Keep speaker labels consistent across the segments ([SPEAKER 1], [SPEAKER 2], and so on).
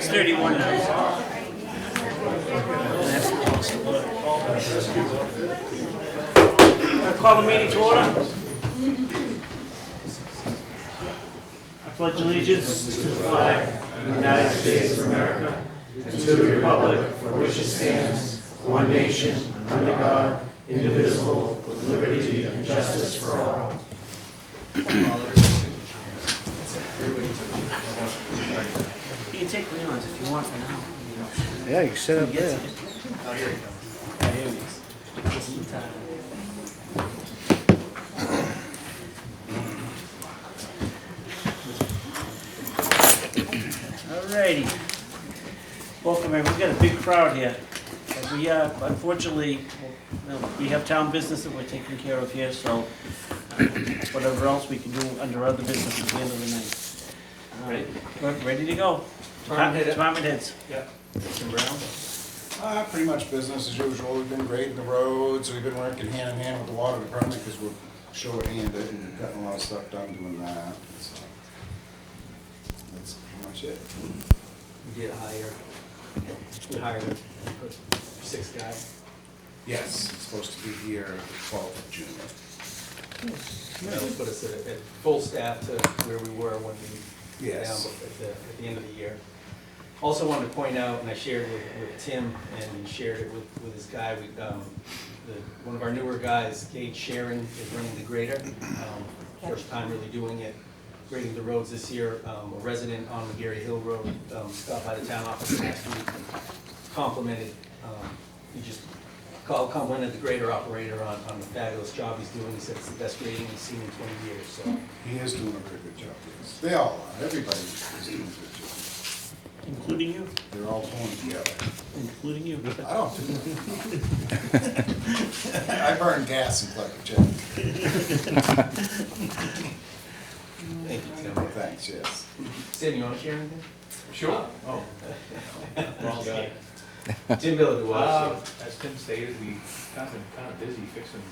[SPEAKER 1] 6:31 now. Call the meeting to order. I pledge allegiance to the flag of the United States of America and to the republic for which it stands, one nation, under God, indivisible, with liberty and justice for all. You can take Leon's if you want for now.
[SPEAKER 2] Yeah, you can sit up there.
[SPEAKER 1] Oh, here you go. Yeah, here it is. Just in time. Alrighty. Welcome, everyone. We've got a big crowd here. We unfortunately, we have town business that we're taking care of here, so whatever else we can do under other business at the end of the night. We're ready to go. Department heads.
[SPEAKER 3] Yeah.
[SPEAKER 1] Mr. Brown.
[SPEAKER 3] Pretty much business as usual. We've been grading the roads. We've been working hand in hand with the water department because we're short-handed and gotten a lot of stuff done doing that. So that's pretty much it.
[SPEAKER 4] We did hire, we hired a sixth guy.
[SPEAKER 3] Yes, it's supposed to be here the 12th of June.
[SPEAKER 4] That would put us at full staff to where we were when we went down
[SPEAKER 3] Yes.
[SPEAKER 4] at the end of the year. Also wanted to point out, and I shared with Tim and shared it with this guy, one of our newer guys, Gage Sharon, is running the grader. First time really doing it, grading the roads this year. A resident on McGarry Hill Road stopped by the town office last week and complimented, he just complimented the grader operator on the fabulous job he's doing. He said it's the best grading he's seen in 20 years. So
[SPEAKER 3] He is doing a very good job, yes. They all are. Everybody is doing a good job.
[SPEAKER 1] Including you?
[SPEAKER 3] They're all pulling together.
[SPEAKER 1] Including you.
[SPEAKER 3] I don't do that. I burn gas and collect a check.
[SPEAKER 4] thank you, Tim.
[SPEAKER 3] Thanks, yes.
[SPEAKER 4] Sam, you want to share anything?
[SPEAKER 5] Sure. Oh, wrong guy.
[SPEAKER 4] Tim Villa,
[SPEAKER 5] As Tim stated, we've kind of busy fixing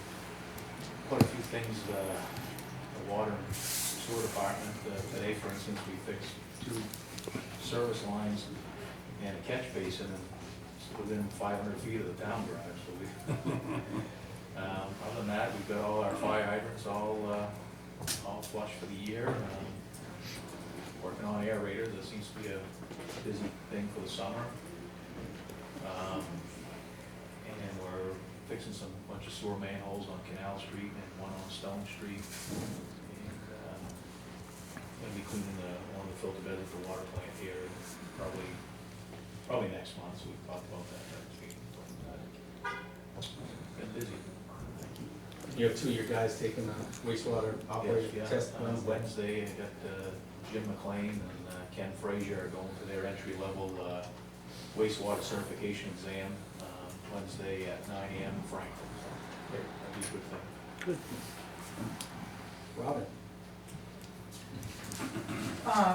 [SPEAKER 5] quite a few things, the water and sewer department. Today, for instance, we fixed 2 service lines and a catch basin and within 500 feet of the town garage. So we, other than that, we've got all our fire hydrants all flush for the year. Working on aerators. That seems to be a busy thing for the summer. And we're fixing bunch of sewer manholes on Canal Street and one on Stone Street. And gonna be cleaning one of the filter beds at the water plant here probably next month. So we've talked about that next week. Been busy.
[SPEAKER 4] you have 2 of your guys taking a wastewater operator
[SPEAKER 5] Yes,
[SPEAKER 4] test
[SPEAKER 5] On
[SPEAKER 4] Wednesday.
[SPEAKER 5] Wednesday, I got Jim McLean and Ken Frazier are going for their entry-level wastewater certification exam Wednesday at 9 a.m. in Frankfurt. So that'd be a good thing.
[SPEAKER 4] Good. Robin.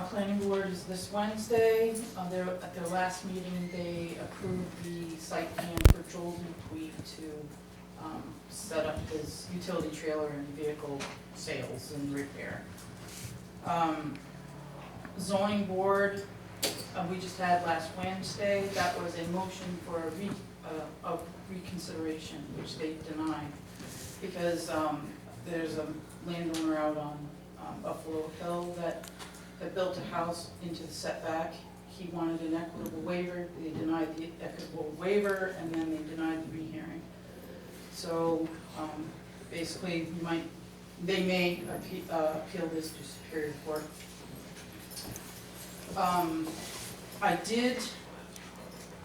[SPEAKER 6] Planning board is this Wednesday. At their last meeting, they approved the site plan for Joel Dupuy to set up his utility trailer and vehicle sales and repair. Zoning board, we just had last Wednesday. That was a motion for a reconsideration, which they denied, because there's a landowner out on Buffalo Hill that built a house into the setback. He wanted an equitable waiver. They denied the equitable waiver, and then they denied the rehearing. So basically, they may appeal this to Superior Court. I did,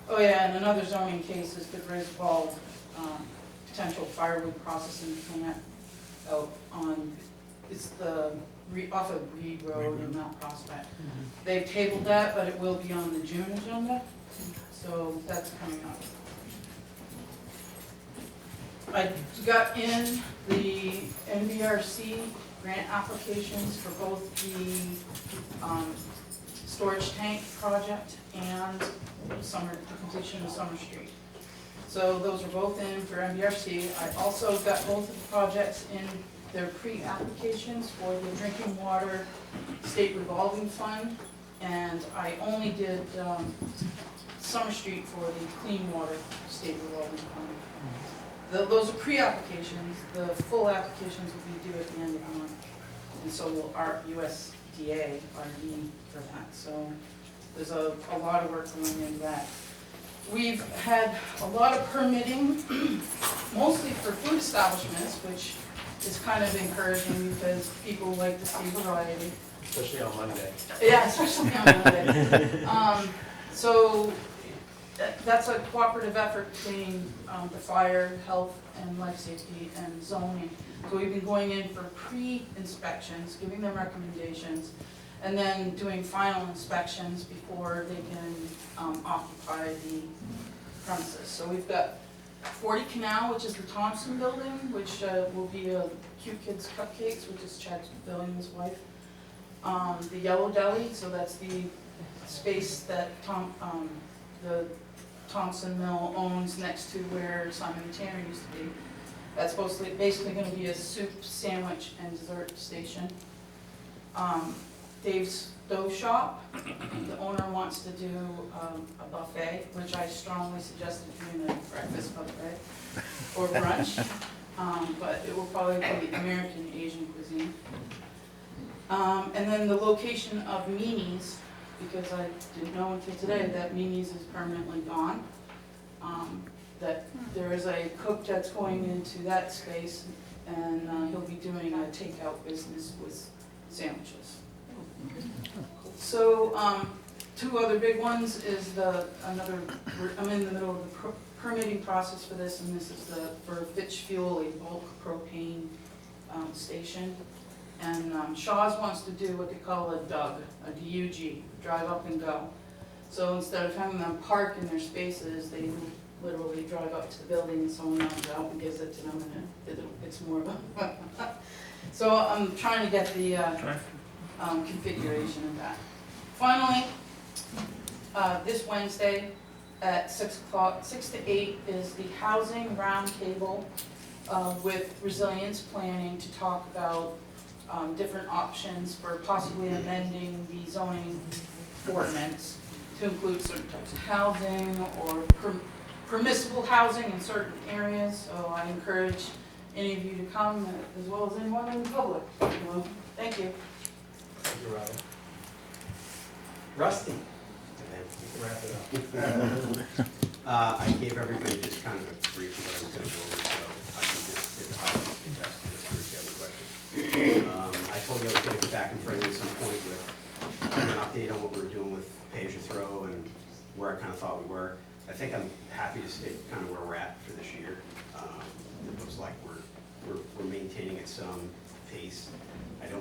[SPEAKER 6] oh yeah, and another zoning case is the Griswold potential firewood processing plant out on, it's off of Reed Road in Mount Prospect. They've tabled that, but it will be on the June agenda, so that's coming up. I got in the NVRC grant applications for both the storage tank project and the completion of Summer Street. So those are both in for NVRC. I also got both of the projects in their pre-applications for the drinking water state revolving fund And I only did Summer Street for the clean water state revolving fund. Those are pre-applications, the full applications will be due at the end of the month. And so will our USDA, our need for that. So there's a lot of work going into that. We've had a lot of permitting, mostly for food establishments, which is kind of encouraging because people like to see variety.
[SPEAKER 4] Especially on Monday.
[SPEAKER 6] Yeah, especially on Monday. So that's a cooperative effort between the fire, health, and life safety and zoning. So we've been going in for pre-inspections, giving them recommendations, and then doing final inspections before they can occupy the premises. So we've got 40 Canal, which is the Thompson building, which will be a Cute Kids Cupcakes, which is Chad Billings' wife. The Yellow Deli, so that's the space that the Thompson Mill owns next to where Simon and Tanner used to be. That's basically going to be a soup, sandwich, and dessert station. Dave's Dough Shop, the owner wants to do a buffet, which I strongly suggested doing a breakfast buffet or brunch, but it will probably be American Asian cuisine. And then the location of Mimi's, because I didn't know until today that Mimi's is permanently gone. That there is a cook that's going into that space, and he'll be doing a takeout business with sandwiches. So, two other big ones is I'm in the middle of the permitting process for this, and this is for Fitch Fuel, a bulk propane station. And Shaw's wants to do what they call a DUG, a DUG, drive up and go. So instead of having them park in their spaces, they literally drive up to the building and someone runs out and gives it to them, and it's more of a... So I'm trying to get the configuration of that. Finally, this Wednesday at 6 to 8 is the housing roundtable with resilience planning to talk about different options for possibly amending the zoning ordinance to include certain types of housing or permissible housing in certain areas. So I encourage any of you to come, as well as anyone in the public. Thank you.
[SPEAKER 4] Thank you, Robin. Rusty, and then we can wrap it up.
[SPEAKER 7] I gave everybody just kind of a brief of what I was going to go over, so I can just hit the highlights and just briefly have a question. I told you I was going to get back in front of you at some point with an update on what we were doing with pay-as-you-throw and where I kind of thought we were. I think I'm happy to state kind of where we're at for this year. It looks like we're maintaining at some pace. I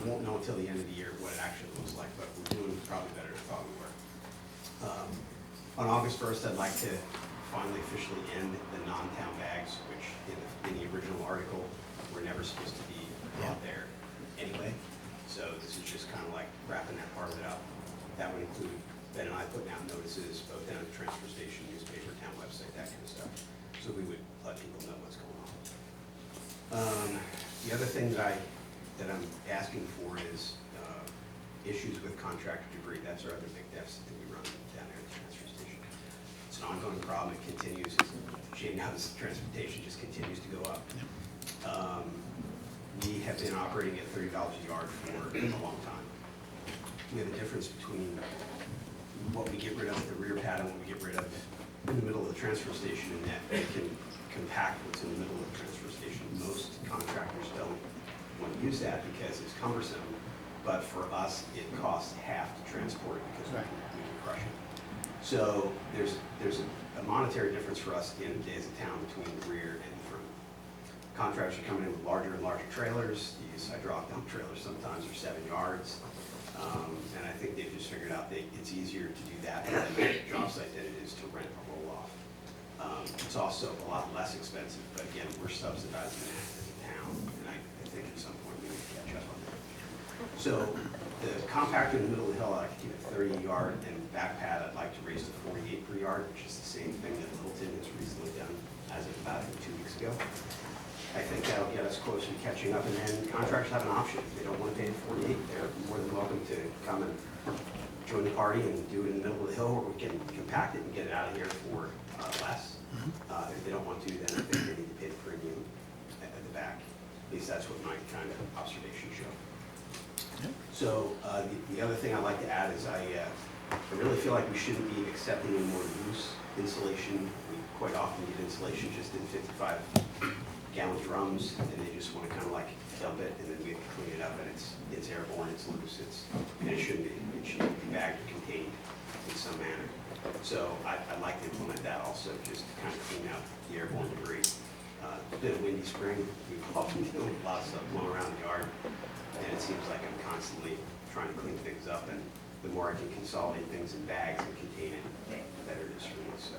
[SPEAKER 7] won't know until the end of the year what it actually looks like, but we're doing probably better than I thought we were. On August 1st, I'd like to finally officially end the non-town bags, which in the original article were never supposed to be out there anyway. So this is just kind of like wrapping that part of it up. That would include Ben and I putting out notices both down at the transfer station, newspaper, town website, that kind of stuff. So we would let people know what's going on. The other thing that I'm asking for is issues with contractor debris. That's our other big deficit that we run down there at the transfer station. It's an ongoing problem. It continues. It's a shame now this transportation just continues to go up. We have been operating at $30 a yard for a long time. We have a difference between what we get rid of at the rear pad and what we get rid of in the middle of the transfer station, and that we can compact what's in the middle of the transfer station. Most contractors don't want to use that because it's cumbersome, but for us, it costs half to transport because we can crush it. So there's a monetary difference for us at the end of the day as a town between the rear and the front. Contractors are coming in with larger and larger trailers. These hydraulic dump trailers sometimes are 7 yards. And I think they've just figured out that it's easier to do that than a job site than it is to rent a roll-off. It's also a lot less expensive, but again, we're subsidizing that as a town, and I think at some point we need to catch up on that. So the compactor in the middle of the hill, I like to keep it 30 yard, and back pad I'd like to raise to 48 per yard, which is the same thing that Littleton has recently done as of about 2 weeks ago. I think that'll get us closer to catching up, and then contractors have an option. If they don't want to pay the 48, they're more than welcome to come and join the party and do it in the middle of the hill, or we can compact it and get it out of here for less. If they don't want to, then I think they need to pay the premium at the back. At least that's what my kind of observations show. So the other thing I'd like to add is I really feel like we shouldn't be accepting any more loose insulation. We quite often get insulation just in 55-gallon drums, and they just want to kind of like dump it, and then we have to clean it up, and it's airborne, it's loose, and it shouldn't be. It should be bagged or contained in some manner. So I'd like to implement that also, just to kind of clean out the airborne debris. It's been a windy spring. We've all been doing a lot of stuff blowing around the yard, and it seems like I'm constantly trying to clean things up, and the more I can consolidate things in bags and contain it, the better it is for me, so.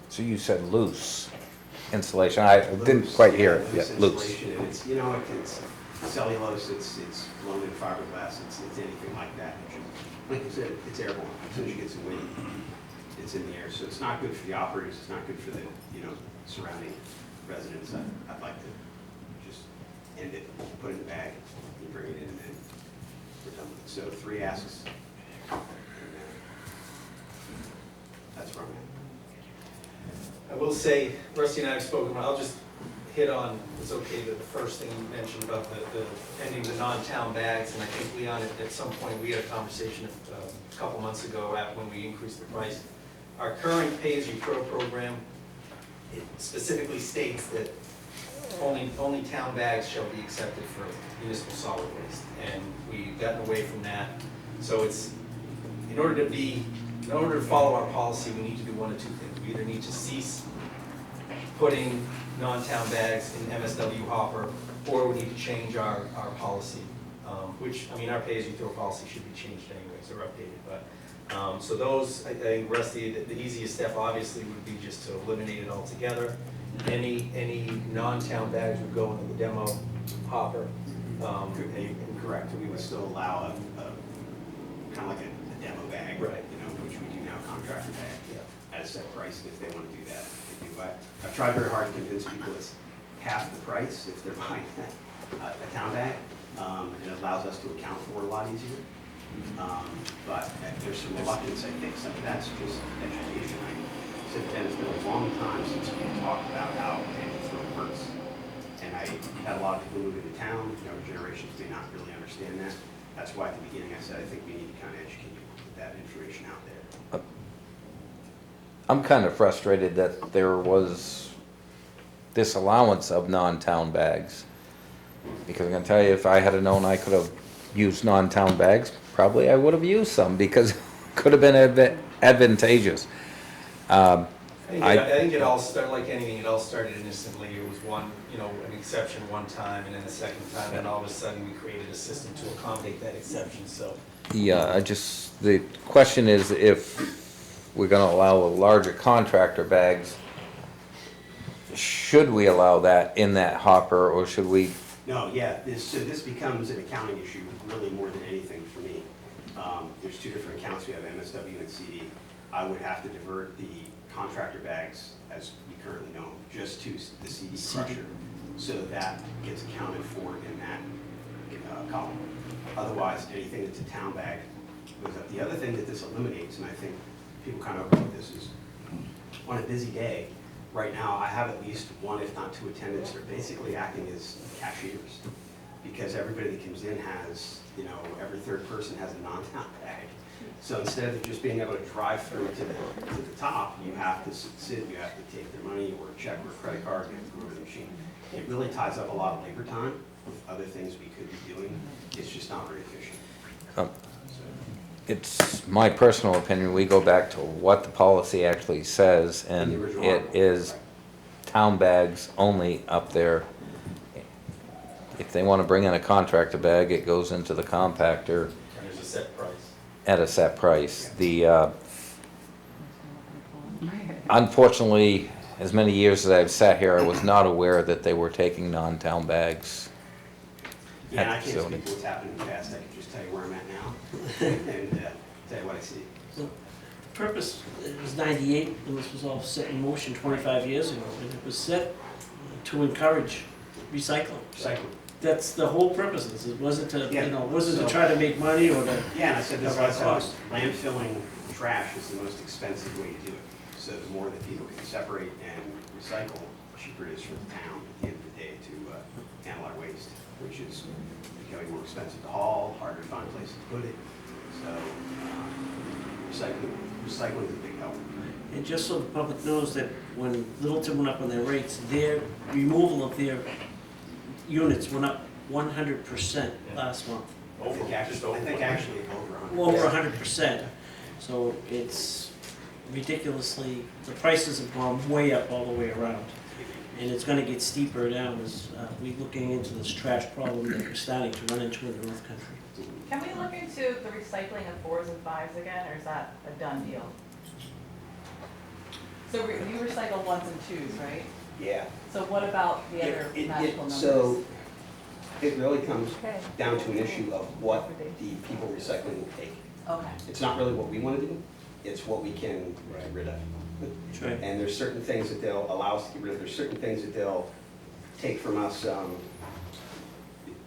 [SPEAKER 2] So you said loose insulation. I didn't quite hear it yet. Loose.
[SPEAKER 7] Insulation, and it's, you know, it's cellulose, it's blown in fiberglass, it's anything like that. Like I said, it's airborne. As soon as you get some wind, it's in the air. So it's not good for the operators, it's not good for the, surrounding residents. I'd like to just end it, put it in the bag, you bring it in, and then we're done with it. So 3 asks. And, that's where I'm at.
[SPEAKER 4] I will say, Rusty and I have spoken, I'll just hit on, it's okay, the first thing you mentioned about the ending the non-town bags, and I think, Leon, at some point, we had a conversation a couple months ago when we increased the price. Our current pay-as-you-throw program, it specifically states that only town bags shall be accepted for municipal solid waste, and we've gotten away from that. So it's, in order to follow our policy, we need to do one of two things. We either need to cease putting non-town bags in MSW hopper, or we need to change our policy, which, I mean, our pay-as-you-throw policy should be changed anyways, or updated, but, so those, I think, Rusty, the easiest step obviously would be just to eliminate it altogether. Any non-town bags would go into the demo hopper.
[SPEAKER 7] Correct, we would still allow a kind of like a demo bag,
[SPEAKER 4] Right.
[SPEAKER 7] Which we do now, contractor bag,
[SPEAKER 4] Yeah.
[SPEAKER 7] at a set price, and if they want to do that, they do. I've tried very hard to convince people it's half the price if they're buying a town bag, and it allows us to account for it a lot easier. But there's some reluctance, I think, some of that's just education. I said, Ken, it's been a long time since we talked about how pay-as-you-throw works. And I had a lot of people move into town, younger generations may not really understand that. That's why at the beginning I said, I think we need to kind of educate you with that information out there.
[SPEAKER 2] I'm kind of frustrated that there was this allowance of non-town bags. Because I'm gonna tell you, if I had known I could have used non-town bags, probably I would have used some, because it could have been advantageous.
[SPEAKER 4] I think it all started, like anything, it all started innocently. It was one, an exception one time, and then a second time, and all of a sudden we created a system to accommodate that exception, so.
[SPEAKER 2] Yeah, the question is, if we're gonna allow larger contractor bags, should we allow that in that hopper, or should we?
[SPEAKER 7] No, yeah, this becomes an accounting issue really more than anything for me. There's 2 different accounts, we have MSW and CD. I would have to divert the contractor bags, as we currently know, just to the CD crusher, so that gets accounted for in that column. Otherwise, anything that's a town bag goes up. The other thing that this eliminates, and I think people kind of overlook this, is on a busy day, right now, I have at least 1, if not 2 attendants that are basically acting as cashiers, because everybody that comes in has, every 3rd person has a non-town bag. So instead of just being able to drive through to the top, you have to sit, you have to take their money, or a check, or a credit card, you have to go over the machine. It really ties up a lot of labor time with other things we could be doing. It's just not very efficient.
[SPEAKER 2] It's my personal opinion, we go back to what the policy actually says, and
[SPEAKER 7] The original
[SPEAKER 2] it
[SPEAKER 7] article,
[SPEAKER 2] is
[SPEAKER 7] right.
[SPEAKER 2] town bags only up there. If they want to bring in a contractor bag, it goes into the compactor
[SPEAKER 4] And there's a set price.
[SPEAKER 2] at a set price. Unfortunately, as many years as I've sat here, I was not aware that they were taking non-town bags.
[SPEAKER 7] Yeah, and I
[SPEAKER 2] at
[SPEAKER 7] can't
[SPEAKER 2] the
[SPEAKER 7] speak
[SPEAKER 2] facility.
[SPEAKER 7] to what's happened in the past, I can just tell you where I'm at now, and tell you what I see.
[SPEAKER 1] The purpose, it was 98, and this was all set in motion 25 years ago, and it was set to encourage recycling.
[SPEAKER 7] Recycling,
[SPEAKER 1] that's the whole purpose of this, it wasn't to,
[SPEAKER 7] Yeah,
[SPEAKER 1] you know, it wasn't to
[SPEAKER 7] so-
[SPEAKER 1] try to make money or to,
[SPEAKER 7] Yeah, and I said this
[SPEAKER 1] Cover our
[SPEAKER 7] last time,
[SPEAKER 1] costs.
[SPEAKER 7] landfilling trash is the most expensive way to do it. So the more that people can separate and recycle, the cheaper it is for the town at the end of the day to handle our waste, which is becoming more expensive to haul, harder to find places to put it. So recycling is a big help.
[SPEAKER 1] and just so the public knows that when Littleton went up on their rates, their removal of their units went up 100% last month.
[SPEAKER 7] I think actually over 100.
[SPEAKER 1] Well, over 100%. So it's ridiculously, the prices have gone way up all the way around. And it's gonna get steeper down as we're looking into this trash problem that we're starting to run into in the North Country.
[SPEAKER 8] Can we look into the recycling of 4s and 5s again, or is that a done deal? So you recycle 1s and 2s, right?
[SPEAKER 7] Yeah.
[SPEAKER 8] So what about the other magical numbers?
[SPEAKER 7] So it really comes
[SPEAKER 8] Okay.
[SPEAKER 7] down to an issue of what the people recycling will take.
[SPEAKER 8] Okay.
[SPEAKER 7] It's not really what we want to do, it's what we can get rid of.
[SPEAKER 1] That's right.
[SPEAKER 7] And there's certain things that they'll allow us to get rid of, there's certain things that they'll take from us.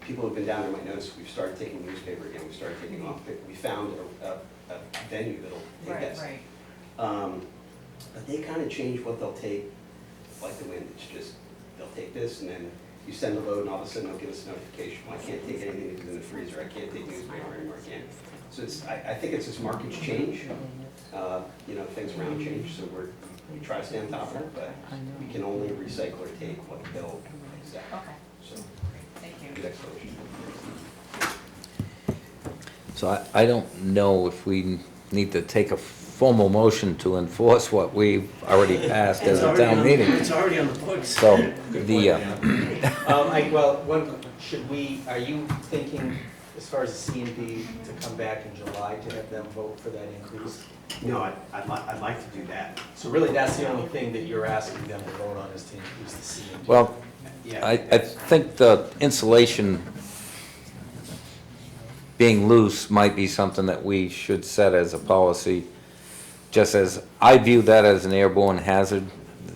[SPEAKER 7] People who've been down there might notice we've started taking newspaper again, we started taking off, we found a venue that'll take
[SPEAKER 8] Right,
[SPEAKER 7] us.
[SPEAKER 8] right.
[SPEAKER 7] But they kind of change what they'll take, like the wind, it's just, they'll take this and then you send a load and all of a sudden they'll give us a notification, well, I can't take anything that's in the freezer, I can't take newspaper anymore, I can't. So it's, I think it's as markets change, you know, things around change, so we try to stay on top of it, but we can only recycle or take what they'll accept.
[SPEAKER 8] Okay,
[SPEAKER 7] So,
[SPEAKER 8] thank you.
[SPEAKER 7] good explanation.
[SPEAKER 2] So I don't know if we need to take a formal motion to enforce what we've already passed as
[SPEAKER 1] It's
[SPEAKER 2] a
[SPEAKER 1] already
[SPEAKER 2] town
[SPEAKER 1] on-
[SPEAKER 2] meeting.
[SPEAKER 1] It's already on the books.
[SPEAKER 2] So
[SPEAKER 4] Good
[SPEAKER 2] the,
[SPEAKER 4] point, well, should we, are you thinking, as far as the C and D, to come back in July to have them vote for that increase?
[SPEAKER 7] No, I'd like to do that.
[SPEAKER 4] So really, that's the only thing that you're asking them to vote on, is to increase the C and D?
[SPEAKER 2] well,
[SPEAKER 7] Yeah.
[SPEAKER 2] I think the insulation being loose might be something that we should set as a policy, just as I view that as an airborne hazard.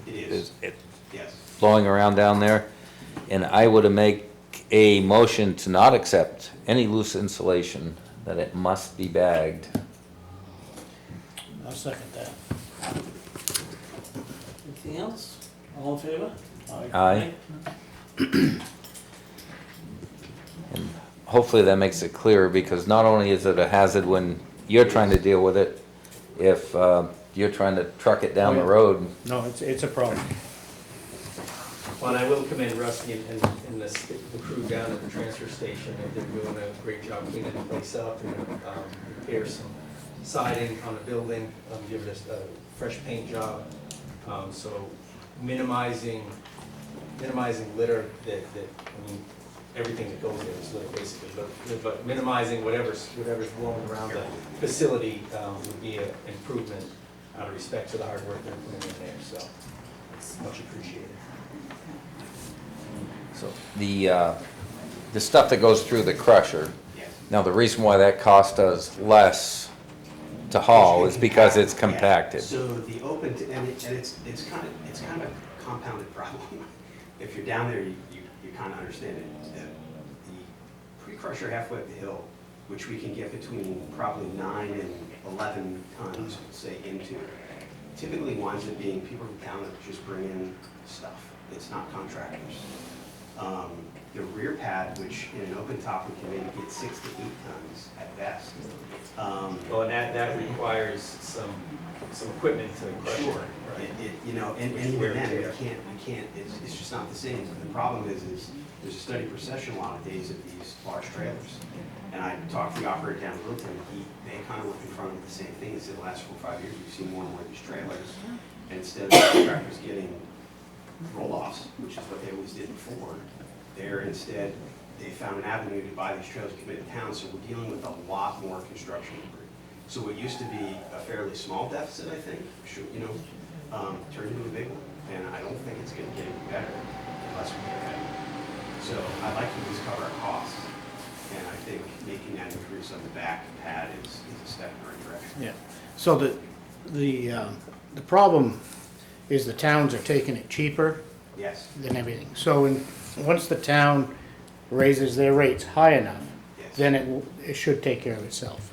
[SPEAKER 7] It is,
[SPEAKER 2] It
[SPEAKER 7] yes.
[SPEAKER 2] blowing around down there, and I would make a motion to not accept any loose insulation, that it must be bagged.
[SPEAKER 1] I'll second that. Anything else? All in favor?
[SPEAKER 2] Aye. And hopefully that makes it clearer, because not only is it a hazard when you're trying to deal with it, if you're trying to truck it down the road.
[SPEAKER 9] No, it's a problem.
[SPEAKER 4] Well, and I will commend Rusty and the crew down at the transfer station. They're doing a great job cleaning the place up and repair some siding on the building, give it a fresh paint job. So minimizing litter I mean, everything that goes there is litter basically, but minimizing whatever's blowing around the facility would be an improvement out of respect to the hard work they're putting in there, so it's much appreciated.
[SPEAKER 2] So the stuff that goes through the crusher,
[SPEAKER 7] Yes.
[SPEAKER 2] now the reason why that cost us less to haul is because it's
[SPEAKER 7] Yeah.
[SPEAKER 2] compacted.
[SPEAKER 7] So the open, and it's kind of a compounded problem. If you're down there, you kind of understand it. The pre-crusher halfway up the hill, which we can get between probably 9 and 11 tons, say, into, typically winds up being people from town that just bring in stuff. It's not contractors. The rear pad, which in an open top, we can maybe get 6 to 8 tons at best.
[SPEAKER 4] Well, and that requires some equipment to crush it.
[SPEAKER 7] Sure,
[SPEAKER 4] Right.
[SPEAKER 7] you know, and even then, we can't, it's just not the same. The problem is there's a steady procession a lot of days of these large trailers. And I talked to the operator down in Littleton, they kind of were confronted with the same thing. He said the last 4 or 5 years, we've seen more and more of these trailers. And instead of contractors getting roll-offs, which is what they always did before, they found an avenue to buy these trailers, come into town, so we're dealing with a lot more construction debris. So what used to be a fairly small deficit, I think, turned into a big one, and I don't think it's gonna get any better unless we get better. So I'd like to at least cover our costs, and I think making that increase on the back pad is a step in the right direction.
[SPEAKER 9] Yeah. So the problem is the towns are taking it cheaper
[SPEAKER 7] Yes,
[SPEAKER 9] than everything. So once the town raises their rates high enough,
[SPEAKER 7] Yes.
[SPEAKER 9] then it should take care of itself.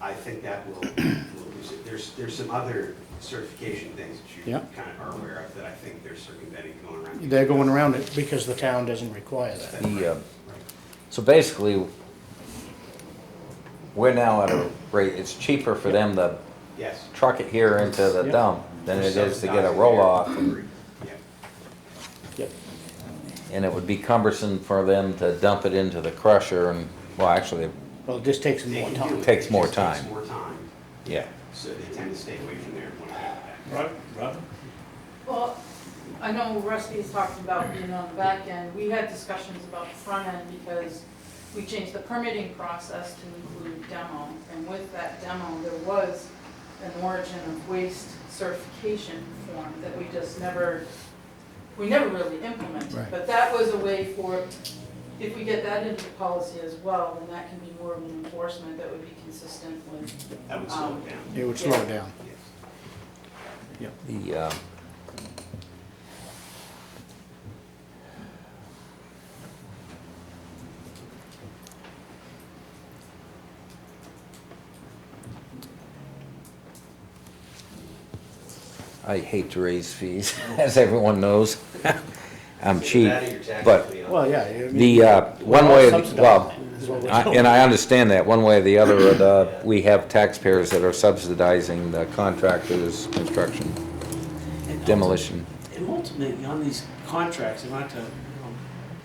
[SPEAKER 7] I think that will lose it. There's some other certification things that you
[SPEAKER 9] Yeah.
[SPEAKER 7] kind of are aware of that I think they're circumventing going around.
[SPEAKER 9] They're going around it because the town doesn't require that.
[SPEAKER 2] The, so basically, we're now at a rate, it's cheaper for them to
[SPEAKER 7] Yes.
[SPEAKER 2] truck it here into the
[SPEAKER 9] Yep.
[SPEAKER 2] dump than it is to get a
[SPEAKER 7] Subsidizing
[SPEAKER 2] roll-off.
[SPEAKER 7] their-
[SPEAKER 2] And
[SPEAKER 7] Yeah.
[SPEAKER 9] Yep.
[SPEAKER 2] and it would be cumbersome for them to dump it into the crusher and, well, actually,
[SPEAKER 9] Well, it just takes them
[SPEAKER 7] They
[SPEAKER 9] more
[SPEAKER 7] can do
[SPEAKER 9] time.
[SPEAKER 7] it.
[SPEAKER 2] Takes
[SPEAKER 7] It
[SPEAKER 2] more
[SPEAKER 7] just takes
[SPEAKER 2] time.
[SPEAKER 7] more time,
[SPEAKER 2] yeah.
[SPEAKER 7] so they tend to stay away from there when I have that.
[SPEAKER 1] Rob?
[SPEAKER 6] Well, I know Rusty's talked about being on the back end. We had discussions about the front end because we changed the permitting process to include demo. And with that demo, there was an origin of waste certification form that we just never really implemented.
[SPEAKER 9] Right.
[SPEAKER 6] But that was a way for, if we get that into the policy as well, then that can be more of an enforcement that would be consistent with,
[SPEAKER 7] That would slow it down.
[SPEAKER 9] It would slow it down.
[SPEAKER 7] Yes.
[SPEAKER 2] The, I hate to raise fees, as everyone knows. I'm cheap,
[SPEAKER 7] That or your tax
[SPEAKER 2] but
[SPEAKER 7] lien.
[SPEAKER 9] Well, yeah. I mean,
[SPEAKER 2] the,
[SPEAKER 9] we're
[SPEAKER 2] one
[SPEAKER 9] all
[SPEAKER 2] way,
[SPEAKER 9] subsidizing
[SPEAKER 2] well,
[SPEAKER 9] it, is what we're doing.
[SPEAKER 2] and I understand that, one way or the other, we have taxpayers that are subsidizing the contractors' construction,
[SPEAKER 1] And
[SPEAKER 2] demolition.
[SPEAKER 1] And ultimately, on these contracts, and not to,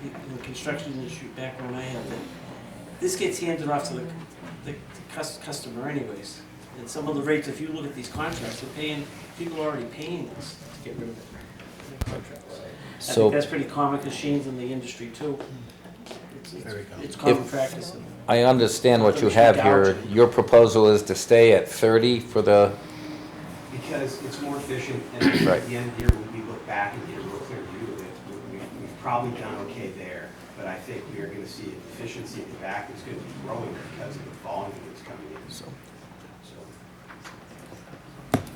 [SPEAKER 1] in the construction industry back when I had that, this gets handed off to the customer anyways. And some of the rates, if you look at these contracts, they're paying, people are already paying us to get rid of it. in their contracts. I
[SPEAKER 2] So-
[SPEAKER 1] think that's pretty common, because Shane's in the industry too.
[SPEAKER 9] Very common.
[SPEAKER 1] It's common practice.
[SPEAKER 2] I understand what you have here. Your proposal is to stay at 30 for the,
[SPEAKER 7] Because it's more efficient, and
[SPEAKER 2] Right.
[SPEAKER 7] at the end of the year, when we look back and get a real clear view of it, we've probably done okay there. But I think we are gonna see efficiency at the back is gonna be growing because of the volume that's coming in.
[SPEAKER 2] So-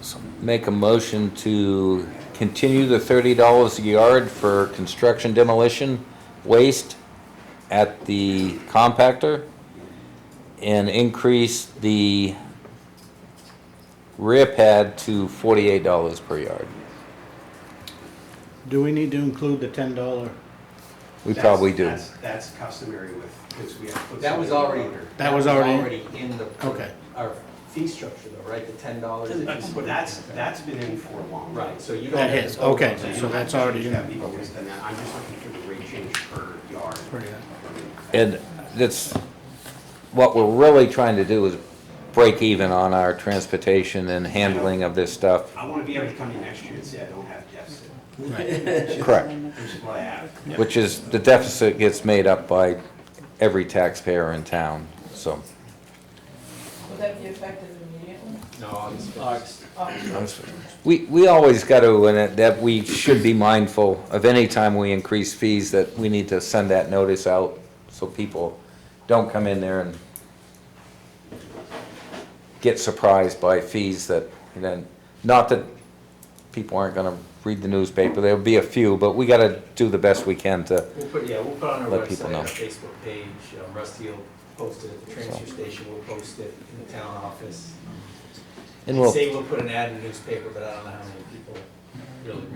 [SPEAKER 7] So,
[SPEAKER 2] make a motion to continue the $30 a yard for construction demolition waste at the compactor and increase the rear pad to $48 per yard.
[SPEAKER 9] Do we need to include the $10?
[SPEAKER 2] We probably do.
[SPEAKER 7] That's customary with, because we have to put.
[SPEAKER 4] That was
[SPEAKER 7] something
[SPEAKER 4] already,
[SPEAKER 7] under.
[SPEAKER 9] That was already
[SPEAKER 4] in the,
[SPEAKER 9] Okay.
[SPEAKER 4] our fee structure though, right, the $10 that you put in.
[SPEAKER 7] That's been in for a long.
[SPEAKER 4] Right, so you don't.
[SPEAKER 9] That
[SPEAKER 4] have
[SPEAKER 9] is,
[SPEAKER 4] to vote
[SPEAKER 9] okay,
[SPEAKER 4] on that.
[SPEAKER 9] so that's already in.
[SPEAKER 7] Yeah, people can spend that. I'm just looking for the rate change per yard.
[SPEAKER 2] And that's, what we're really trying to do is break even on our transportation and handling of this stuff.
[SPEAKER 7] I want to be able to come in next year and say I don't have deficit,
[SPEAKER 2] Correct.
[SPEAKER 7] which is what I have.
[SPEAKER 2] Which is, the deficit gets made up by every taxpayer in town, so.
[SPEAKER 6] would that be effective immediately?
[SPEAKER 4] No, August.
[SPEAKER 6] August.
[SPEAKER 2] We always got to, and that we should be mindful of any time we increase fees, that we need to send that notice out so people don't come in there and get surprised by fees that, and then, not that people aren't gonna read the newspaper, there'll be a few, but we gotta do the best we can to,
[SPEAKER 4] We'll put on our
[SPEAKER 2] Let people
[SPEAKER 4] website,
[SPEAKER 2] know.
[SPEAKER 4] our Facebook page, Rusty will post it at the transfer station, we'll post it in the town office.
[SPEAKER 2] and we'll,
[SPEAKER 4] Say we'll put an ad in the newspaper, but I don't know how many people really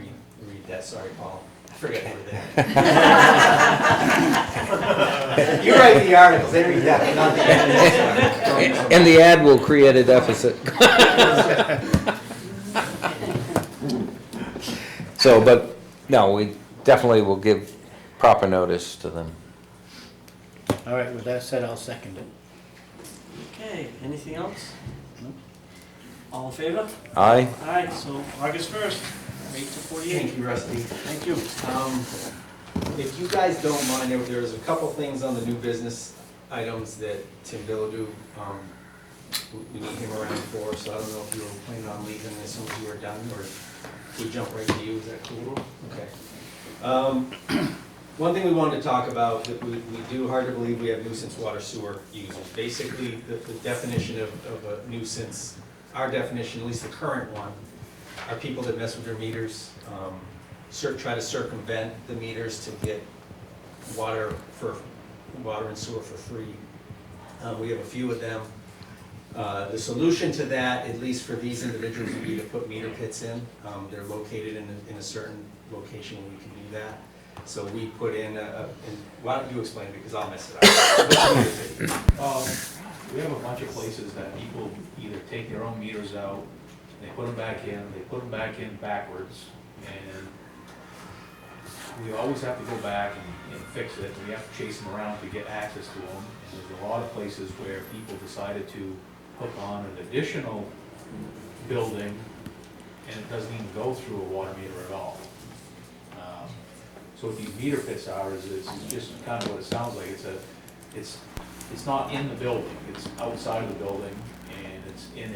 [SPEAKER 4] read that, sorry, Paul. I forgot to put it in. You write the articles, they read that, but not the ad.
[SPEAKER 2] and the ad will create a deficit. So, but, no, we definitely will give proper notice to them.
[SPEAKER 9] All right, with that said, I'll second it.
[SPEAKER 1] Okay, anything else?
[SPEAKER 9] No.
[SPEAKER 1] All in favor?
[SPEAKER 2] Aye?
[SPEAKER 1] All right, so August 1st, 8 to 48.
[SPEAKER 4] Thank you, Rusty.
[SPEAKER 1] Thank you.
[SPEAKER 4] If you guys don't mind, there was a couple things on the new business items that Tim Billadu, we need him around for, so I don't know if you were planning on leaving as soon as you were done, or if we jump right to you, is that cool? Okay. One thing we wanted to talk about, that we do hard to believe we have nuisance water sewer users. Basically, the definition of a nuisance, our definition, at least the current one, are people that mess with their meters, try to circumvent the meters to get water for water and sewer for free. We have a few of them. The solution to that, at least for these individuals, would be to put meter pits in. They're located in a certain location where we can do that. So we put in why don't you explain it, because I'll mess it up. What's a meter pit?
[SPEAKER 5] We have a bunch of places that people either take their own meters out, they put them back in backwards, and we always have to go back and fix it. We have to chase them around to get access to them. And there's a lot of places where people decided to hook on an additional building, and it doesn't even go through a water meter at all. So what these meter pits are is it's just kind of what it sounds like. It's not in the building, it's outside of the building, and it's in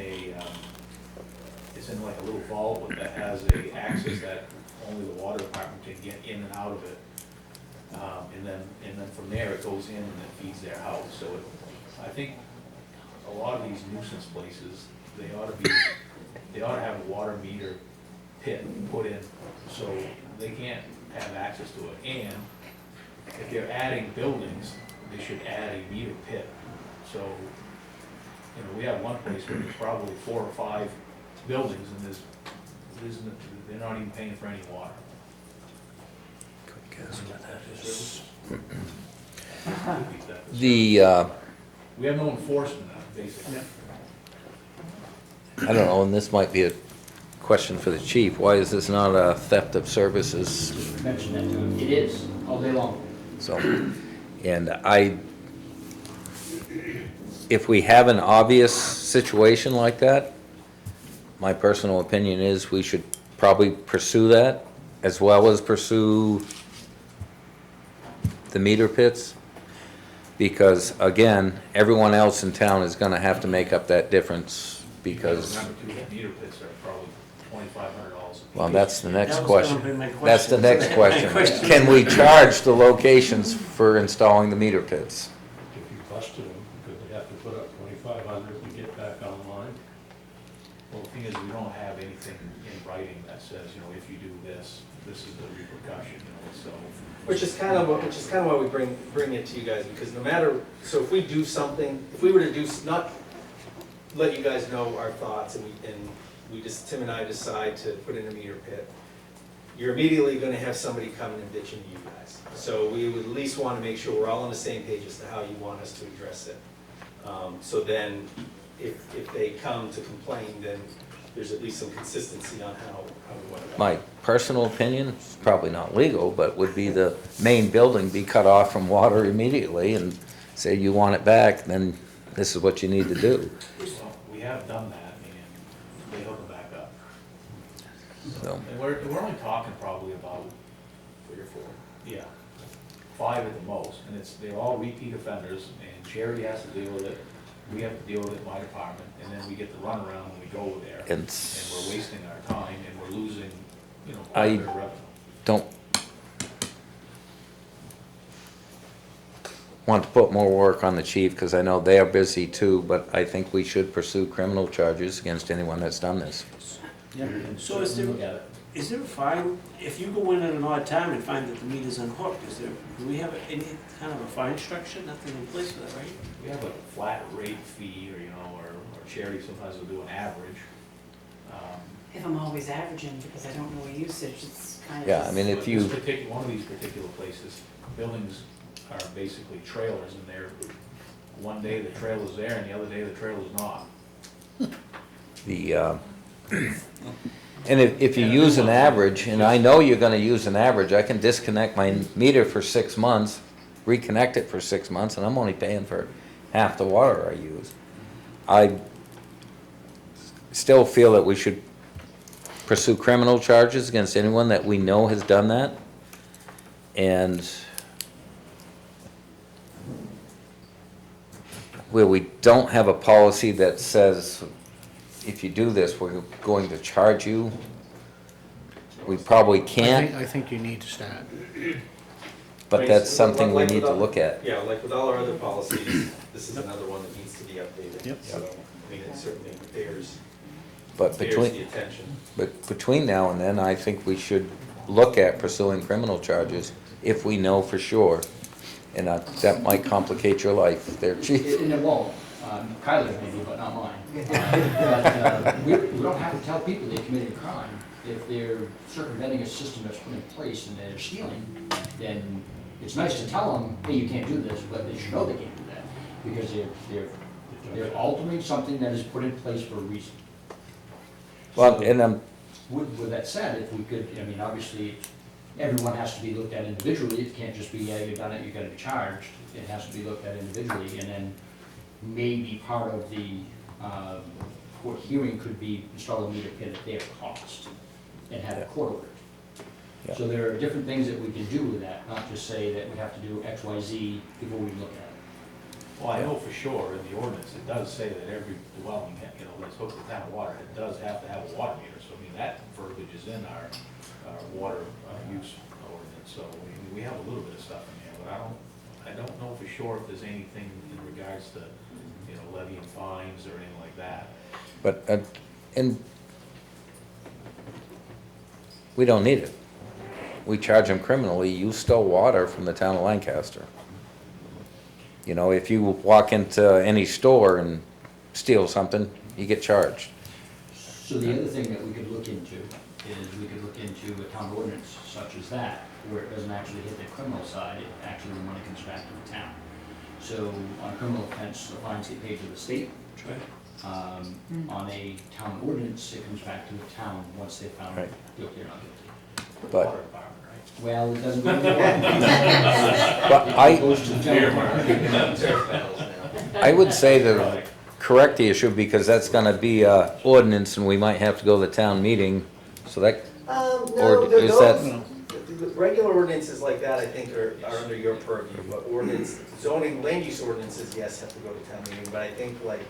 [SPEAKER 5] like a little vault that has a access that only the water department can get in and out of it. And then from there it goes in and it feeds their house. So I think a lot of these nuisance places, they ought to have a water meter pit put in, so they can't have access to it. And if they're adding buildings, they should add a meter pit. So, you know, we have one place where there's probably 4 or 5 buildings, and they're not even paying for any water. We have no enforcement, basically.
[SPEAKER 2] I don't know, and this might be a question for the chief, why is this not a theft of services?
[SPEAKER 9] Mention that to him. It is, all day long.
[SPEAKER 2] So, and if we have an obvious situation like that, my personal opinion is we should probably pursue that, as well as pursue the meter pits. Because again, everyone else in town is gonna have to make up that difference, because,
[SPEAKER 5] Number 2 meter pits are probably $2,500.
[SPEAKER 2] well, that's the next
[SPEAKER 1] That was gonna
[SPEAKER 2] question.
[SPEAKER 1] be my
[SPEAKER 2] That's the
[SPEAKER 1] question.
[SPEAKER 2] next question. Can we charge the locations for installing the meter pits?
[SPEAKER 10] If you busted them, because they have to put up 2,500 to get back online.
[SPEAKER 5] Well, the thing is, we don't have anything in writing that says, you know, if you do this, this is the repercussion, you know, so.
[SPEAKER 4] Which is kind of why we bring it to you guys, because no matter, so if we do something, if we were to do, not let you guys know our thoughts, and we just, Tim and I decide to put in a meter pit, you're immediately gonna have somebody coming and bitching to you guys. So we would at least wanna make sure we're all on the same page as to how you want us to address it. So then, if they come to complain, then there's at least some consistency on how we want to.
[SPEAKER 2] My personal opinion, it's probably not legal, but would be the main building be cut off from water immediately and say you want it back, then this is what you need to do.
[SPEAKER 5] Well, we have done that, and they hook them back up.
[SPEAKER 2] So,
[SPEAKER 5] And we're only talking probably about 3 or 4, yeah, 5 at the most, and they're all repeat offenders, and Charity has to deal with it, we have to deal with it in my department, and then we get the runaround when we go over there.
[SPEAKER 2] And
[SPEAKER 5] And we're wasting our time, and we're losing, you know,
[SPEAKER 2] I-
[SPEAKER 5] quite a bit of revenue.
[SPEAKER 2] don't want to put more work on the chief, because I know they are busy too, but I think we should pursue criminal charges against anyone that's done this.
[SPEAKER 9] Yeah.
[SPEAKER 1] So is there,
[SPEAKER 5] Look at it.
[SPEAKER 1] is there a fine, if you go in at an odd time and find that the meter's unhooked, do we have any kind of a fine structure, nothing in place for that, right?
[SPEAKER 5] We have a flat rate fee, or, you know, or Charity sometimes will do an average.
[SPEAKER 11] If I'm always averaging, because I don't know usage, it's kind of.
[SPEAKER 2] Yeah, I mean, if
[SPEAKER 5] But
[SPEAKER 2] you,
[SPEAKER 5] one of these particular places, buildings are basically trailers, and they're, one day the trailer's there, and the other day the trailer's not.
[SPEAKER 2] and if you use an average, and I know you're gonna use an average, I can disconnect my meter for 6 months, reconnect it for 6 months, and I'm only paying for half the water I use. I still feel that we should pursue criminal charges against anyone that we know has done that. And where we don't have a policy that says, if you do this, we're going to charge you, we probably can't,
[SPEAKER 9] I think you need to start.
[SPEAKER 2] but that's something we
[SPEAKER 4] Like
[SPEAKER 2] need
[SPEAKER 4] with
[SPEAKER 2] to
[SPEAKER 4] all-
[SPEAKER 2] look at.
[SPEAKER 4] Yeah, like with all our other policies, this is another one that needs to be updated.
[SPEAKER 9] Yep.
[SPEAKER 4] So, I mean, it certainly bears
[SPEAKER 2] But
[SPEAKER 4] the
[SPEAKER 2] between,
[SPEAKER 4] attention.
[SPEAKER 2] but between now and then, I think we should look at pursuing criminal charges if we know for sure And that might complicate your life there, chief.
[SPEAKER 9] And it won't. Kyler's maybe, but not mine. We don't have to tell people they committed a crime. If they're circumventing a system that's put in place and they're stealing, then it's nice to tell them, hey, you can't do this, but they should know they can't do that. Because they're altering something that is put in place for a reason.
[SPEAKER 2] Well,
[SPEAKER 9] So,
[SPEAKER 2] and
[SPEAKER 9] with that said, if we could, I mean, obviously, everyone has to be looked at individually. It can't just be, yeah, you've done it, you gotta be charged. It has to be looked at individually, and then maybe part of the court hearing could be install a meter pit at their cost and have a court order.
[SPEAKER 2] Yeah.
[SPEAKER 9] So there are different things that we can do with that, not just say that we have to do X, Y, Z before we look at it.
[SPEAKER 5] Well, I know for sure in the ordinance, it does say that every dwelling, that's hooked to town water, it does have to have a water meter. So I mean, that verbiage is in our water use ordinance. So we have a little bit of stuff in here, but I don't know for sure if there's anything in regards to, levying fines or anything like that.
[SPEAKER 2] But, and we don't need it. We charge them criminally. You stole water from the town of Lancaster. You know, if you walk into any store and steal something, you get charged.
[SPEAKER 9] So the other thing that we could look into is we could look into a town ordinance such as that, where it doesn't actually hit the criminal side, actually the money comes back to the town. So on a criminal offense, the fines get paid to the state. On a town ordinance, it comes back to the town once they're found
[SPEAKER 2] Right.
[SPEAKER 9] guilty or not guilty.
[SPEAKER 2] But,
[SPEAKER 5] Water department, right?
[SPEAKER 9] Well, it doesn't go to the water.
[SPEAKER 2] but
[SPEAKER 9] It goes to the town.
[SPEAKER 2] I would say to correct the issue, because that's gonna be a ordinance and we might have to go to the town meeting, so that,
[SPEAKER 4] No,
[SPEAKER 2] Or is that-
[SPEAKER 4] the regular ordinances like that, I think, are under your purview, but zoning, land use ordinances, yes, have to go to town meeting, but I think like